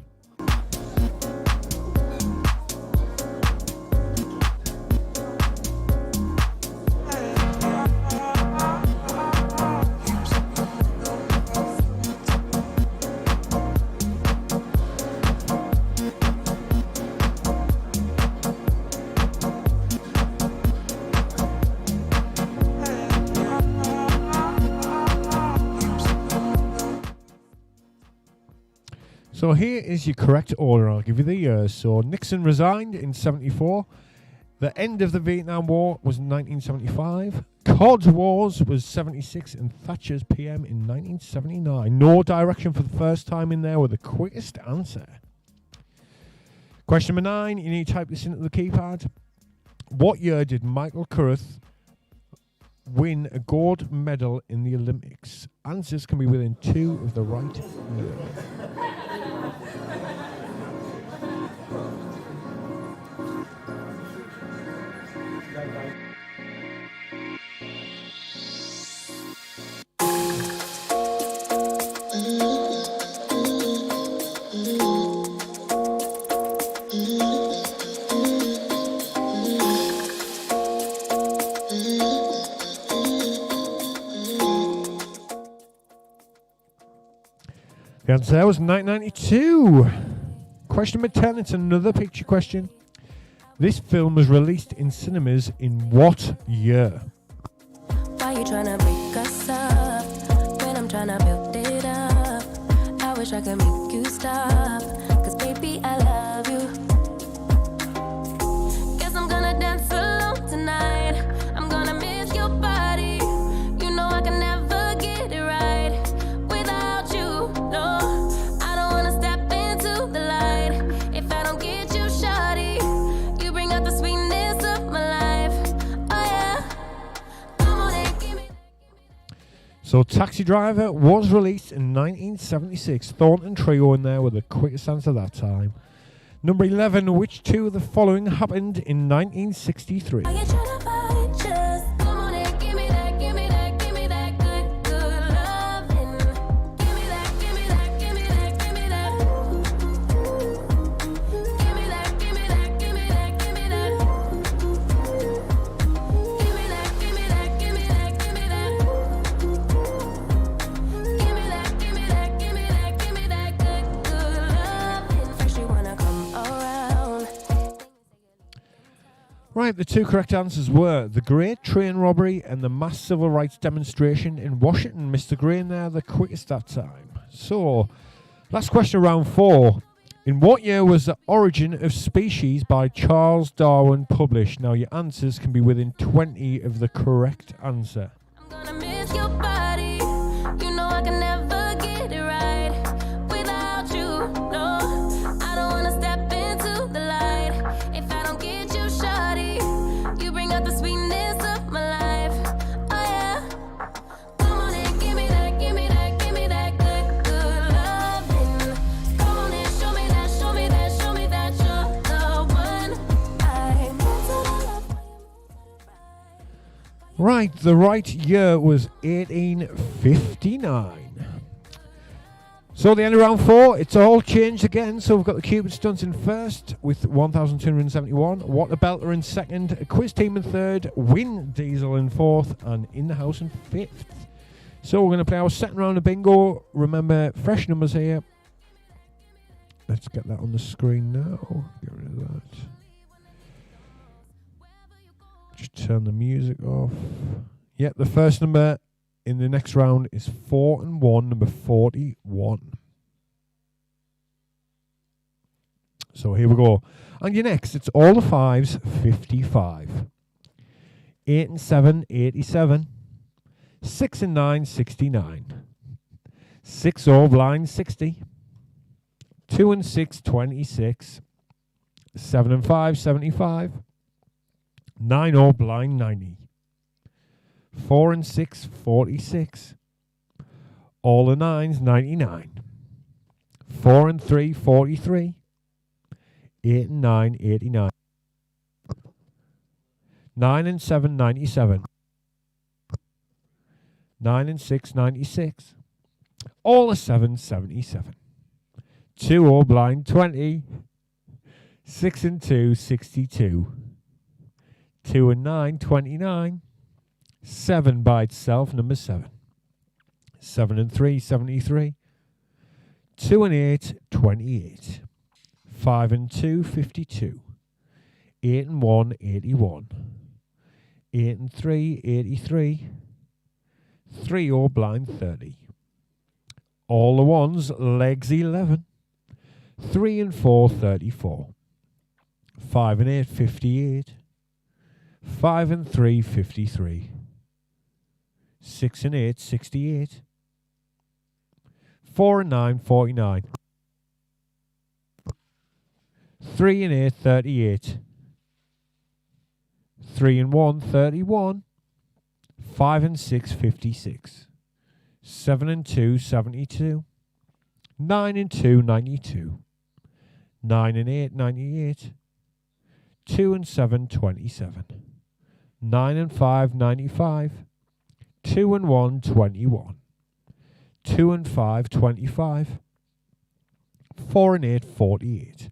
So here is your correct order. I'll give you the years. So Nixon resigned in 74. The end of the Vietnam War was 1975. Cod Wars was 76, and Thatcher's PM in 1979. No direction for the first time in there with the quickest answer. Question number 9. You need to type this into the keypad. What year did Michael Carruth win a gold medal in the Olympics? Answers can be within 2 of the right year. The answer there was 1992. Question number 10, it's another picture question. This film was released in cinemas in what year? Why you tryna break us up when I'm tryna build it up? I wish I could make you stop, cause baby I love you. Guess I'm gonna dance alone tonight. I'm gonna miss your body. You know I can never get it right without you. No, I don't wanna step into the light if I don't get you, shawty. You bring out the sweetness of my life. Oh yeah. Come on and give me. So Taxi Driver was released in 1976. Thornton Trio in there with the quickest answer that time. Number 11, which 2 of the following happened in 1963? Are you tryna fight? Just come on and give me that, give me that, give me that good, good loving. Give me that, give me that, give me that, give me that. Give me that, give me that, give me that, give me that. Give me that, give me that, give me that, give me that. Give me that, give me that, give me that, give me that good, good loving. First you wanna come around. Right, the 2 correct answers were the Great Train Robbery and the Mass Civil Rights Demonstration in Washington. Mr. Green there, the quickest that time. So, last question, round 4. In what year was The Origin of Species by Charles Darwin published? Now, your answers can be within 20 of the correct answer. I'm gonna miss your body. You know I can never get it right without you. No, I don't wanna step into the light if I don't get you, shawty. You bring out the sweetness of my life. Oh yeah. Come on and give me that, give me that, give me that good, good loving. Come on and show me that, show me that, show me that you're the one. I'm into the love. Right, the right year was 1859. So the end of round 4, it's all changed again. So we've got the Cupid Stunts in first with 1,271. What a Belter in second. A Quiz Team in third. Win Diesel in fourth. And In the House in fifth. So we're going to play our second round of bingo. Remember, fresh numbers here. Let's get that on the screen now. Get rid of that. Just turn the music off. Yeah, the first number in the next round is 4 and 1, number 41. So here we go. And your next, it's all the 5s, 55. 8 and 7, 87. 6 and 9, 69. 6 all blind, 60. 2 and 6, 26. 7 and 5, 75. 9 all blind, 90. 4 and 6, 46. All the 9s, 99. 4 and 3, 43. 8 and 9, 89. 9 and 7, 97. 9 and 6, 96. All the 7s, 77. 2 all blind, 20. 6 and 2, 62. 2 and 9, 29. 7 by itself, number 7. 7 and 3, 73. 2 and 8, 28. 5 and 2, 52. 8 and 1, 81. 8 and 3, 83. 3 all blind, 30. All the 1s, legs, 11. 3 and 4, 34. 5 and 8, 58. 5 and 3, 53. 6 and 8, 68. 4 and 9, 49. 3 and 8, 38. 3 and 1, 31. 5 and 6, 56. 7 and 2, 72. 9 and 2, 92. 9 and 8, 98. 2 and 7, 27. 9 and 5, 95. 2 and 1, 21. 2 and 5, 25. 4 and 8, 48.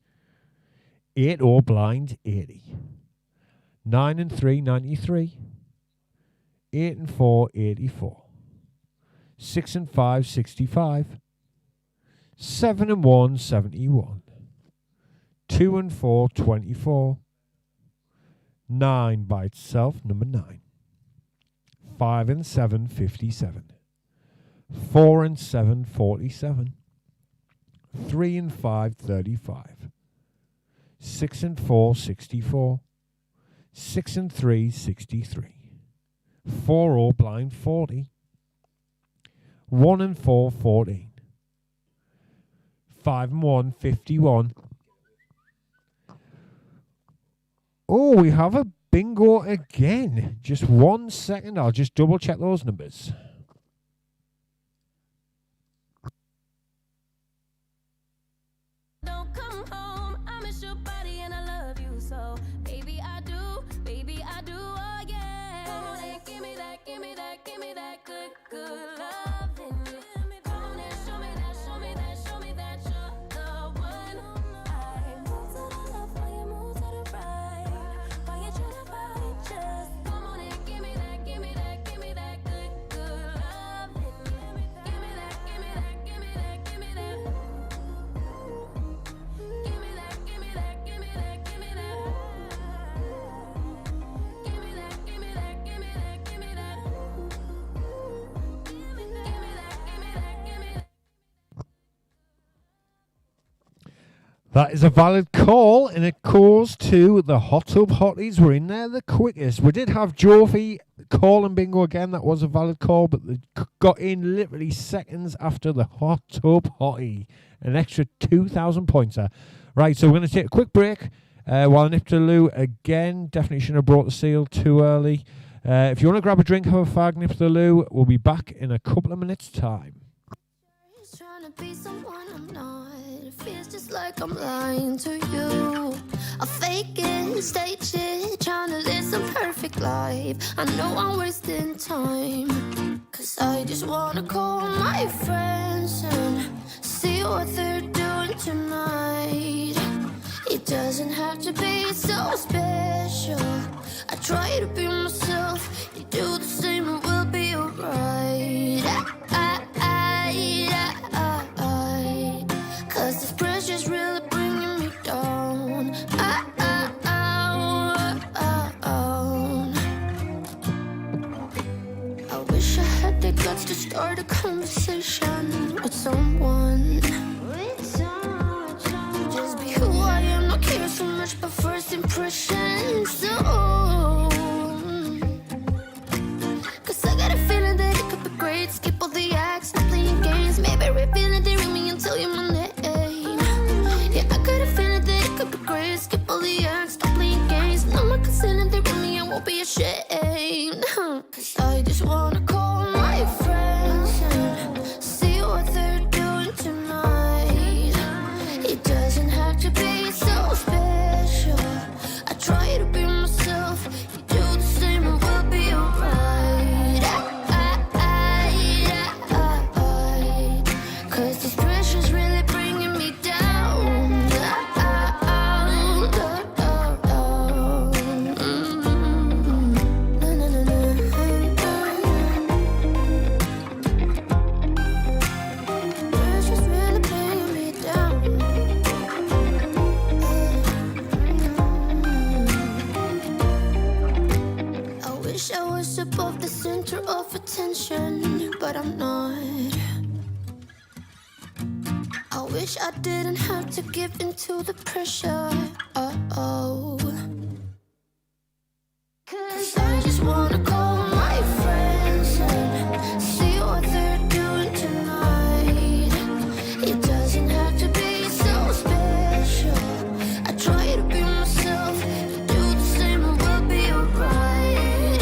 8 or blind, 80. 9 and 3, 93. 8 and 4, 84. 6 and 5, 65. 7 and 1, 71. 2 and 4, 24. 9 by itself, number 9. 5 and 7, 57. 4 and 7, 47. 3 and 5, 35. 6 and 4, 64. 6 and 3, 63. 4 all blind, 40. 1 and 4, 14. 5 and 1, 51. Oh, we have a bingo again. Just 1 second. I'll just double check those numbers. Don't come home, I miss your body and I love you so. Baby, I do, oh yeah. Come on and give me that, give me that, give me that good, good loving. Come on and show me that, show me that, show me that you're the one. I move to the left while you move to the right. While you try to fight, just come on and give me that, give me that, give me that good, good loving. Give me that, give me that, give me that, give me that. Give me that, give me that, give me that, give me that. Give me that, give me that, give me that, give me that. Give me that, give me that, give me that. That is a valid call, and it goes to the Hot Tub Hotties. We're in there the quickest. We did have Jovi call and bingo again. That was a valid call, but they got in literally seconds after the Hot Tub Hottie. An extra 2,000 pointer. Right, so we're going to take a quick break while I nip to the loo again. Definitely shouldn't have brought the seal too early. If you want to grab a drink, have a fag, nip to the loo. We'll be back in a couple of minutes' time. He's trying to be someone I'm not. It feels just like I'm lying to you. I fake it, stage it, trying to live some perfect life. I know I'm wasting time, 'cause I just wanna call my friends and see what they're doing tonight. It doesn't have to be so special. I try to be myself, you do the same and we'll be alright. 'Cause this pressure's really bringing me down. I wish I had the guts to start a conversation with someone. Just be who I am, not care so much about first impressions. So, 'cause I got a feeling that it could be great. Skip all the acts, not playing games. Maybe reveal it, ring me and tell you my name. Yeah, I got a feeling that it could be great. Skip all the acts, stop playing games. No more concealing the ring me, I won't be ashamed. 'Cause I just wanna call my friends and see what they're doing tonight. It doesn't have to be so special. I try to be myself, you do the same and we'll be alright. 'Cause this pressure's really bringing me down. Pressure's really bringing me down. I wish I was above the center of attention, but I'm not. I wish I didn't have to give in to the pressure. 'Cause I just wanna call my friends and see what they're doing tonight. It doesn't have to be so special. I try to be myself, you do the same and we'll be alright.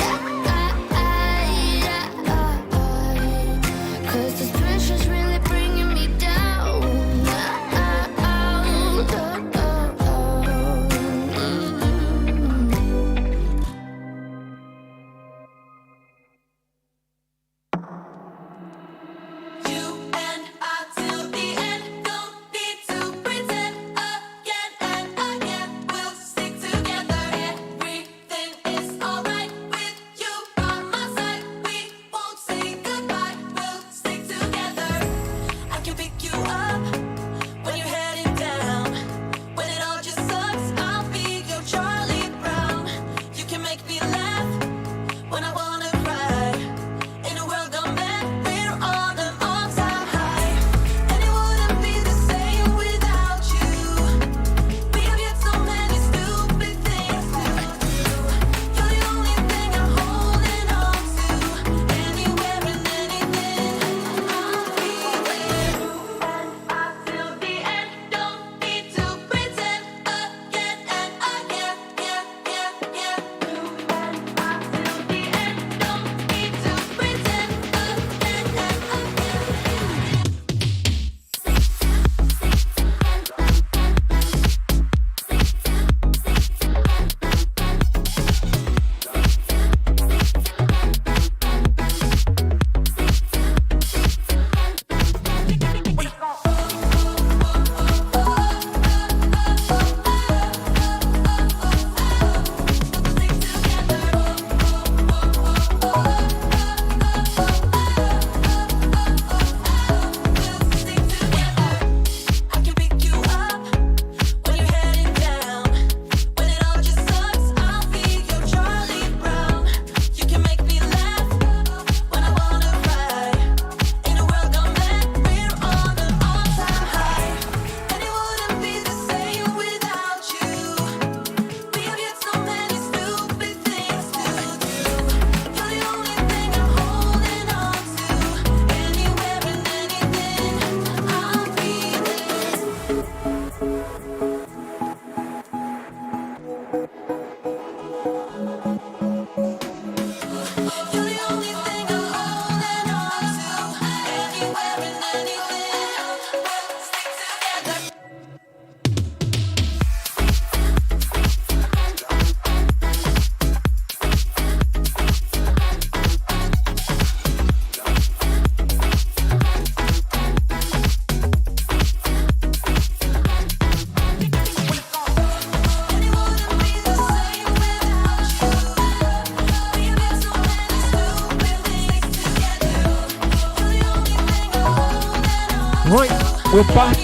We're back.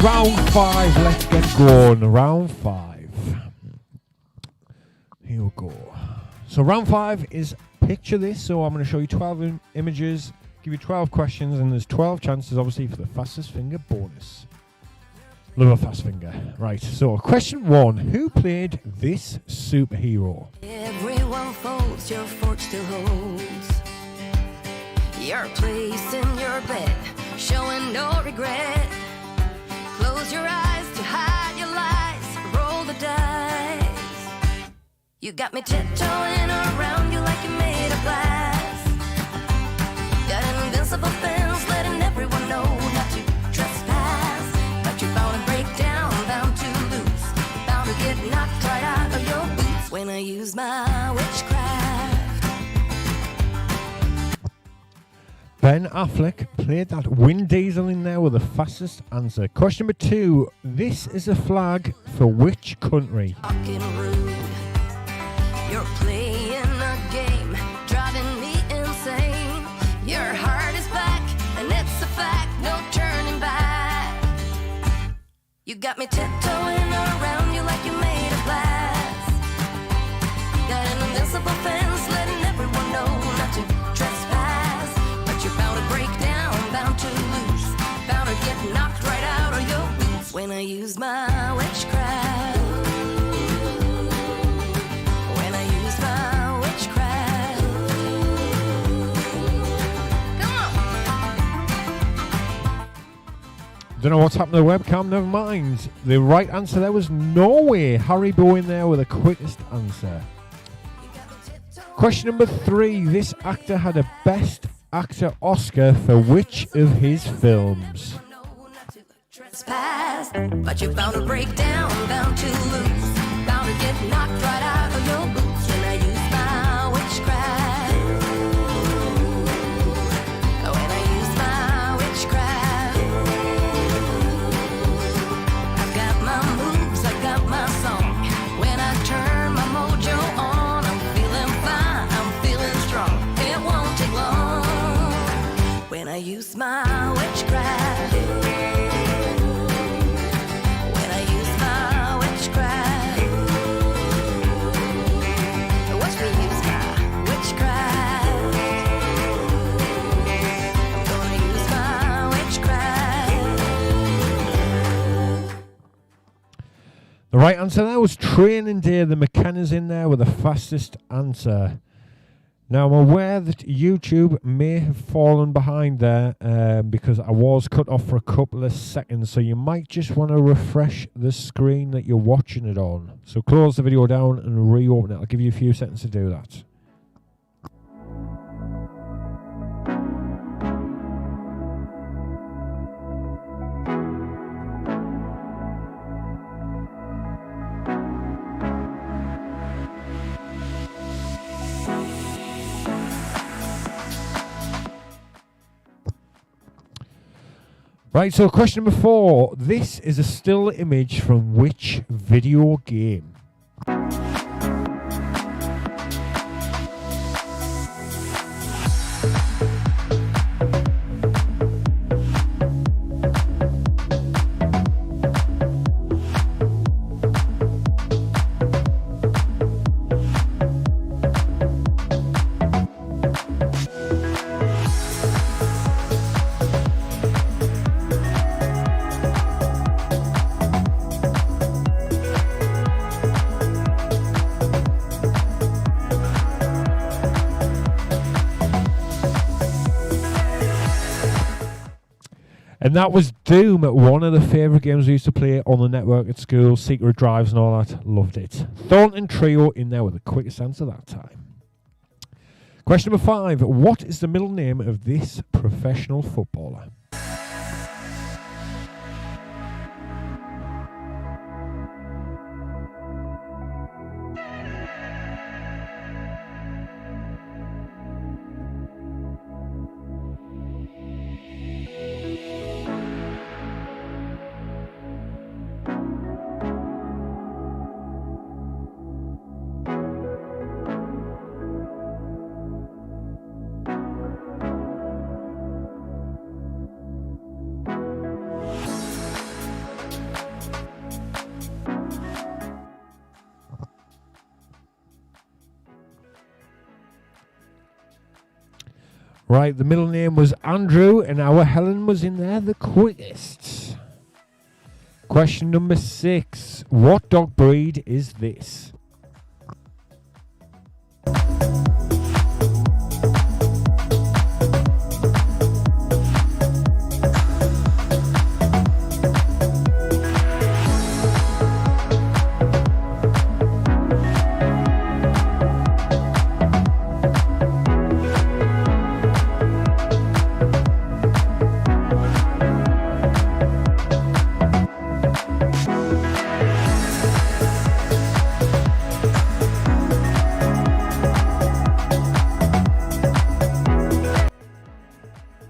Round 5. Let's get going. Round 5. Here we go. So round 5 is picture this. So I'm going to show you 12 images, give you 12 questions, and there's 12 chances, obviously, for the fastest finger bonus. Love a fast finger. Right, so question 1. Who played this superhero? Everyone folds, your fork still holds your place in your bed, showing no regret. Close your eyes to hide your lies, roll the dice. You got me tiptoeing around you like you're made of glass. Got an invincible fence, letting everyone know not to trespass. But you're bound to break down, bound to lose, bound to get knocked right out of your boots when I use my witchcraft. Ben Affleck played that Vin Diesel in there with the fastest answer. Question number 2. This is a flag for which country? Fucking rude. You're playing a game, driving me insane. Your heart is back, and it's a fact, no turning back. You got me tiptoeing around you like you're made of glass. Got an invincible fence, letting everyone know not to trespass. But you're bound to break down, bound to lose, bound to get knocked right out of your boots when I use my witchcraft. When I use my witchcraft. Come on. Don't know what's happened to the webcam, never mind. The right answer there was Norway. Harry Bow in there with the quickest answer. Question number 3. This actor had a Best Actor Oscar for which of his films? Trespass, but you're bound to break down, bound to lose, bound to get knocked right out of your boots when I use my witchcraft. When I use my witchcraft, I've got my moves, I've got my song. When I turn my mojo on, I'm feeling fine, I'm feeling strong. It won't take long when I use my witchcraft. When I use my witchcraft. Watch me use my witchcraft. I'm gonna use my witchcraft. The right answer there was Training Day. The McKenna's in there with the fastest answer. Now, I'm aware that YouTube may have fallen behind there because I was cut off for a couple of seconds, so you might just want to refresh the screen that you're watching it on. So close the video down and reopen it. I'll give you a few seconds to do that. Right, so question number 4. This is a still image from which video game? And that was Doom, one of the favourite games we used to play on the network at school, Secret Drives and all that. Loved it. Thornton Trio in there with the quickest answer that time. Question number 5. What is the middle name of this professional footballer? Right, the middle name was Andrew, and our Helen was in there the quickest. Question number 6. What dog breed is this?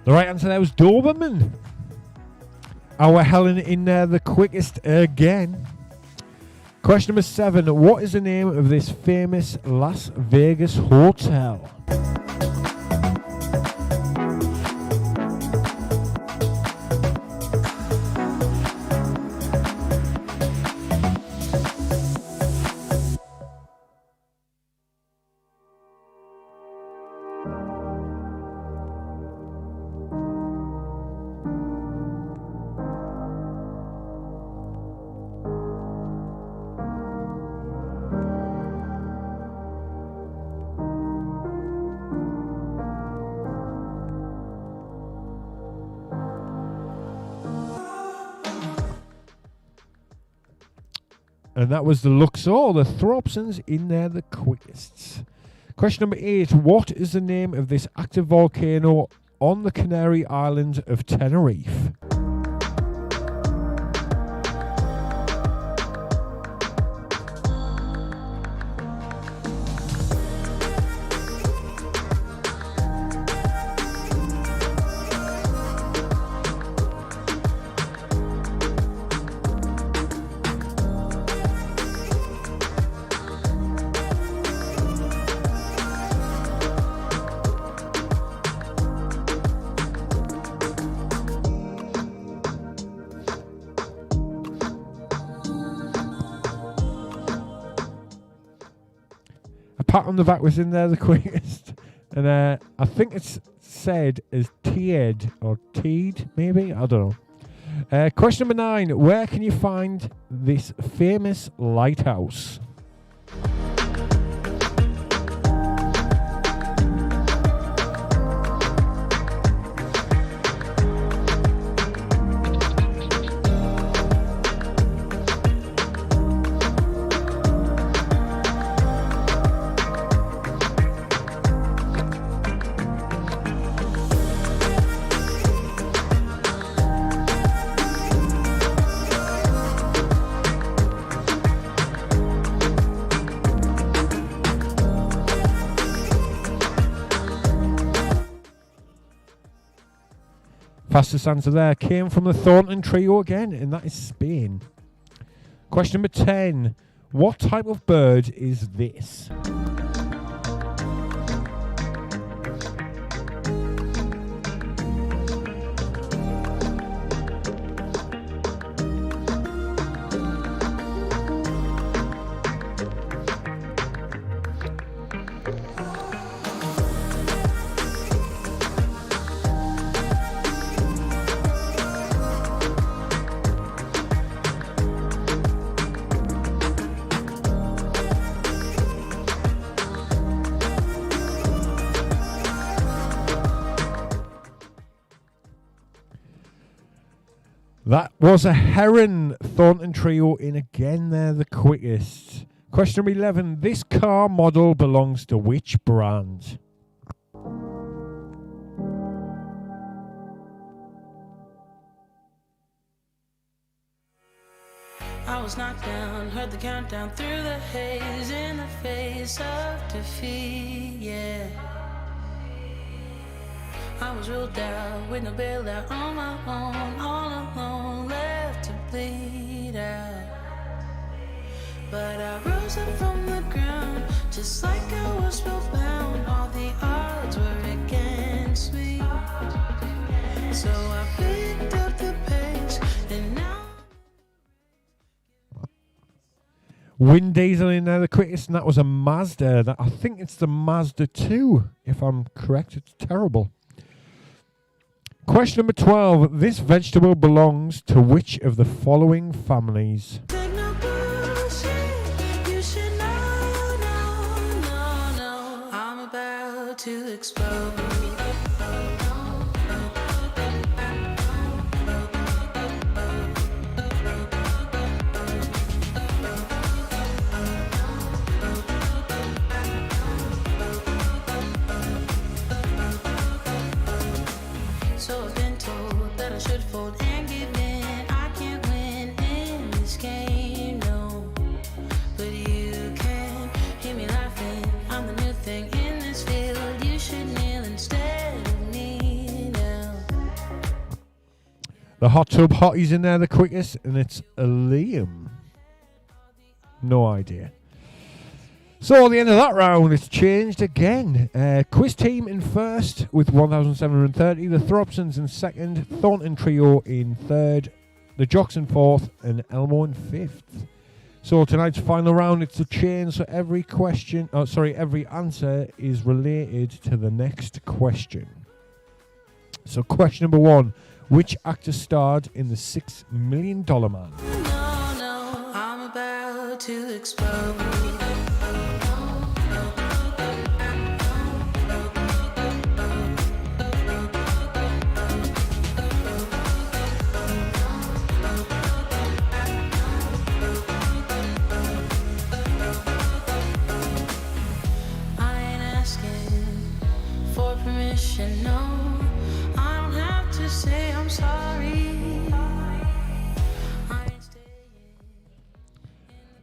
The right answer there was Doberman. Our Helen in there the quickest again. Question number 7. What is the name of this famous Las Vegas hotel? And that was the Luxor, the Thropsons in there the quickest. Question number 8. What is the name of this active volcano on the Canary Islands of Tenerife? Pat on the back was in there the quickest. And I think it's said as Tied or Teed, maybe? I don't know. Question number 9. Where can you find this famous lighthouse? Fastest answer there came from the Thornton Trio again, and that is Spain. Question number 10. What type of bird is this? That was a heron. Thornton Trio in again there, the quickest. Question number 11. This car model belongs to which brand? I was knocked down, heard the countdown through the haze in the face of defeat, yeah. I was ruled out with no bailout on my own, all alone, left to bleed out. But I rose up from the ground, just like I was spellbound. All the odds were against me, so I picked up the pace, and now Vin Diesel in there the quickest, and that was a Mazda. I think it's the Mazda 2, if I'm correct. It's terrible. Question number 12. This vegetable belongs to which of the following families? Take no bullshit. You should know, no. I'm about to explode. So I've been told that I should fold and give in. I can't win in this game, no. But you can hear me laughing. I'm the new thing in this field. You should kneel instead of me now. The hot tub hotties in there the quickest, and it's a Liam. No idea. So at the end of that round, it's changed again. Quiz team in first with 1,730. The Throbsons in second. Thornton Trio in third. The Jocks in fourth. And Elmo in fifth. So tonight's final round, it's a chain. So every answer is related to the next question. So question number 1. Which actor starred in The $6 Million Man? No, I'm about to explode. I ain't asking for permission, no. I don't have to say I'm sorry. I ain't staying.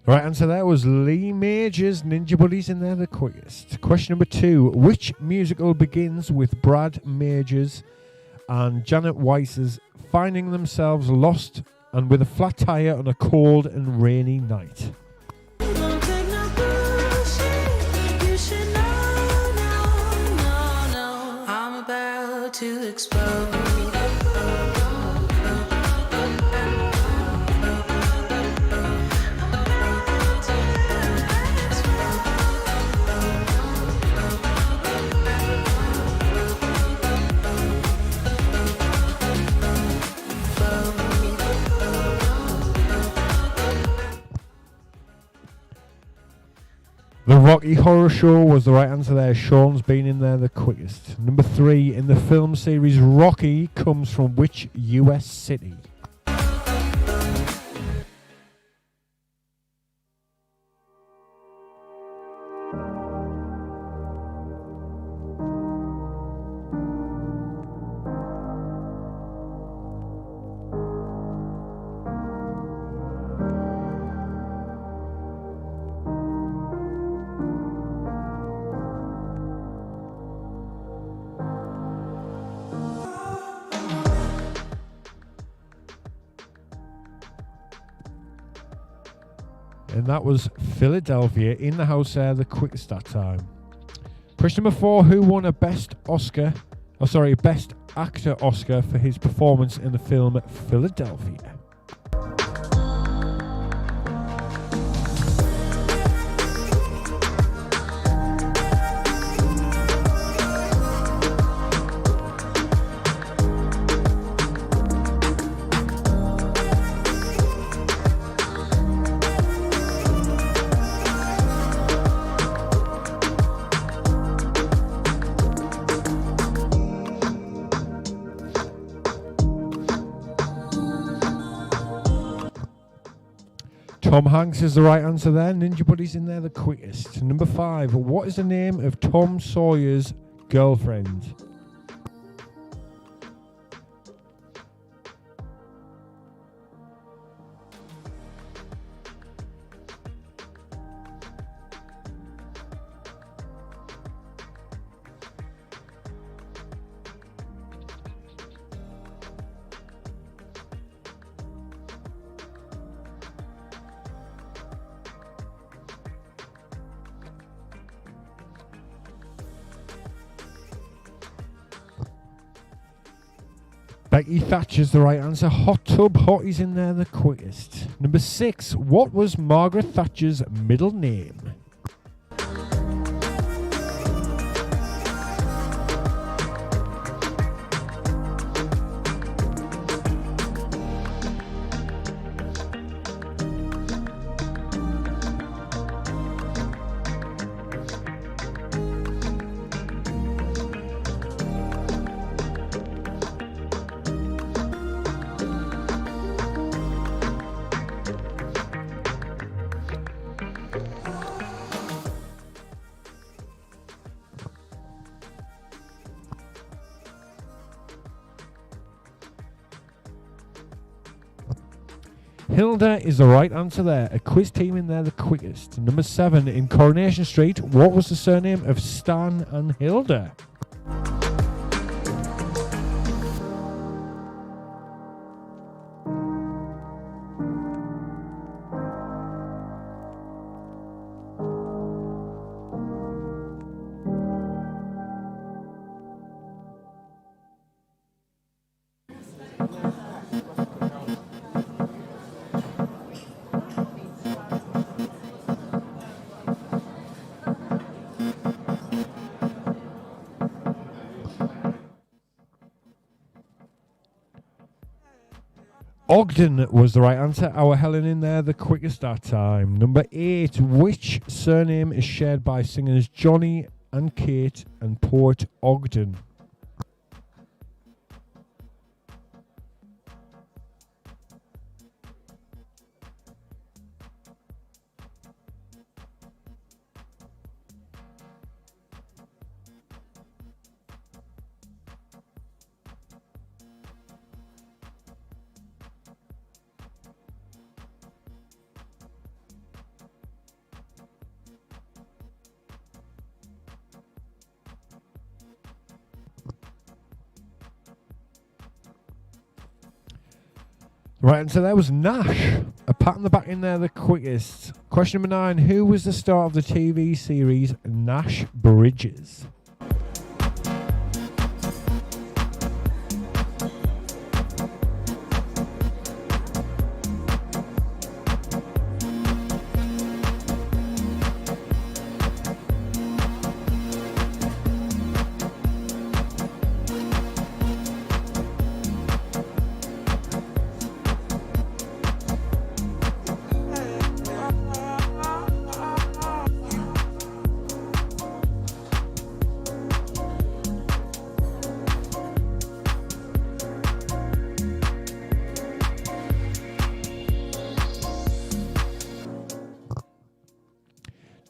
The right answer there was Lee Majors. Ninja Buddies in there the quickest. Question number 2. Which musical begins with Brad Majors and Janet Weiss's finding themselves lost and with a flat tire on a cold and rainy night? Don't take no bullshit. You should know, no. I'm about to explode. The Rocky Horror Show was the right answer there. Sean's been in there the quickest. Number 3. In the film series Rocky comes from which US city? And that was Philadelphia. In the house there, the quickest that time. Question number 4. Who won a Best Actor Oscar for his performance in the film Philadelphia? Tom Hanks is the right answer there. Ninja Buddies in there the quickest. Number 5. What is the name of Tom Sawyer's girlfriend? Becky Thatcher's the right answer. Hot Tub Hotties in there the quickest. Number 6. What was Margaret Thatcher's middle name? Hilda is the right answer there. A quiz team in there the quickest. Number 7, in Coronation Street, what was the surname of Stan and Hilda? Ogden was the right answer. Our Helen in there the quickest that time. Number 8, which surname is shared by singers Johnny and Kate and poet Ogden? Right answer there was Nash. A pat on the back in there the quickest. Question number 9. Who was the star of the TV series Nash Bridges?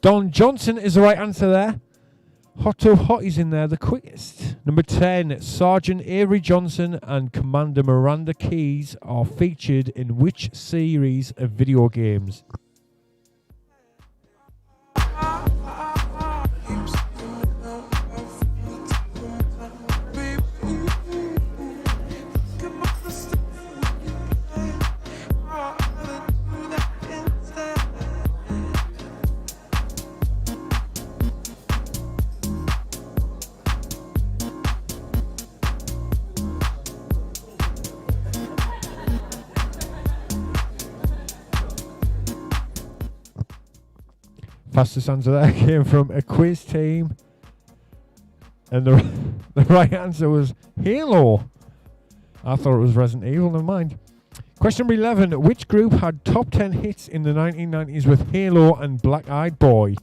Don Johnson is the right answer there. Hotto Hotty's in there the quickest. Number 10, Sergeant Avery Johnson and Commander Miranda Keys are featured in which series of video games? Fastest answer there came from a quiz team. And the right answer was Halo. I thought it was Resident Evil, never mind. Question number 11. Which group had top 10 hits in the 1990s with Halo and Black Eyed Boy?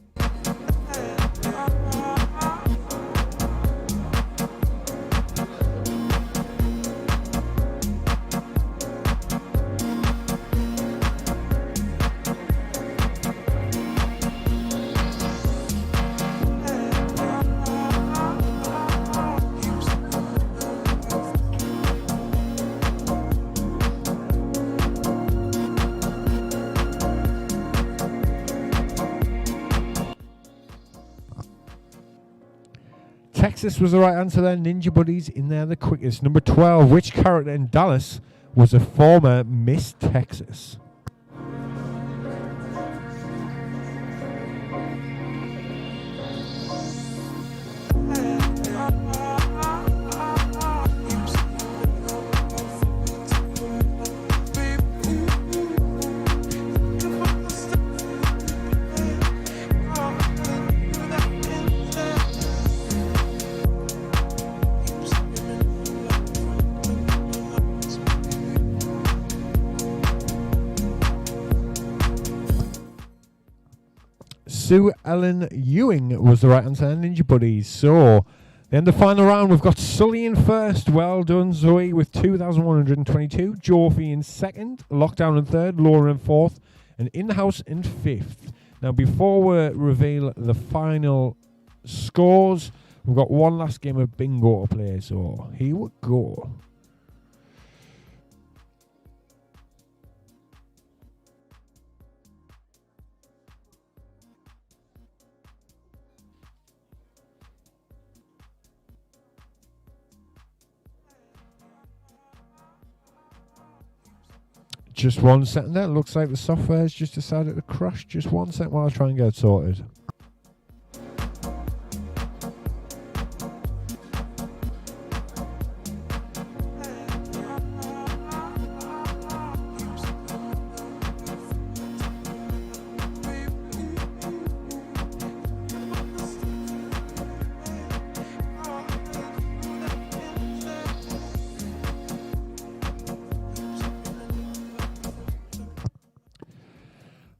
Texas was the right answer there. Ninja Buddies in there the quickest. Number 12. Which character in Dallas was a former Miss Texas? Sue Ellen Ewing was the right answer. Ninja Buddies. So, then the final round, we've got Sully in first. Well done, Zoe, with 2,122. Joffy in second. Lockdown in third. Laura in fourth. And In the House in fifth. Now, before we reveal the final scores, we've got one last game of bingo to play, so here we go. Just 1 second there. Looks like the software's just decided to crash. Just 1 second while I try and get it sorted.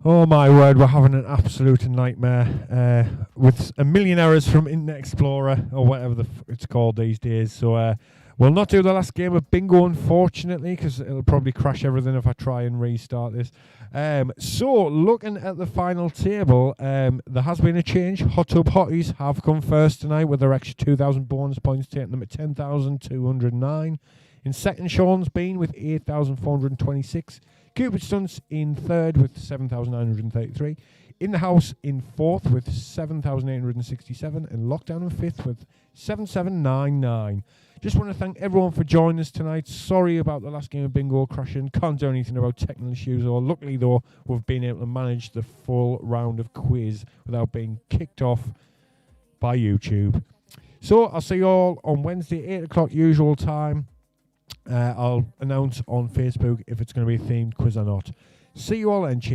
Oh my word, we're having an absolute nightmare with a million errors from Internet Explorer or whatever it's called these days. So we'll not do the last game of bingo, unfortunately, because it'll probably crash everything if I try and restart this. So looking at the final table, there has been a change. Hot Tub Hotties have come first tonight with their extra 2,000 bonus points, taking them at 10,209. In second, Sean's been with 8,426. Cupid Stunts in third with 7,933. In the House in fourth with 7,867. And Lockdown in fifth with 7,799. Just want to thank everyone for joining us tonight. Sorry about the last game of bingo crashing. Can't do anything about technical issues. Or luckily, though, we've been able to manage the full round of quiz without being kicked off by YouTube. So I'll see you all on Wednesday, 8 o'clock usual time. I'll announce on Facebook if it's going to be a themed quiz or not. See you all then. Cheers.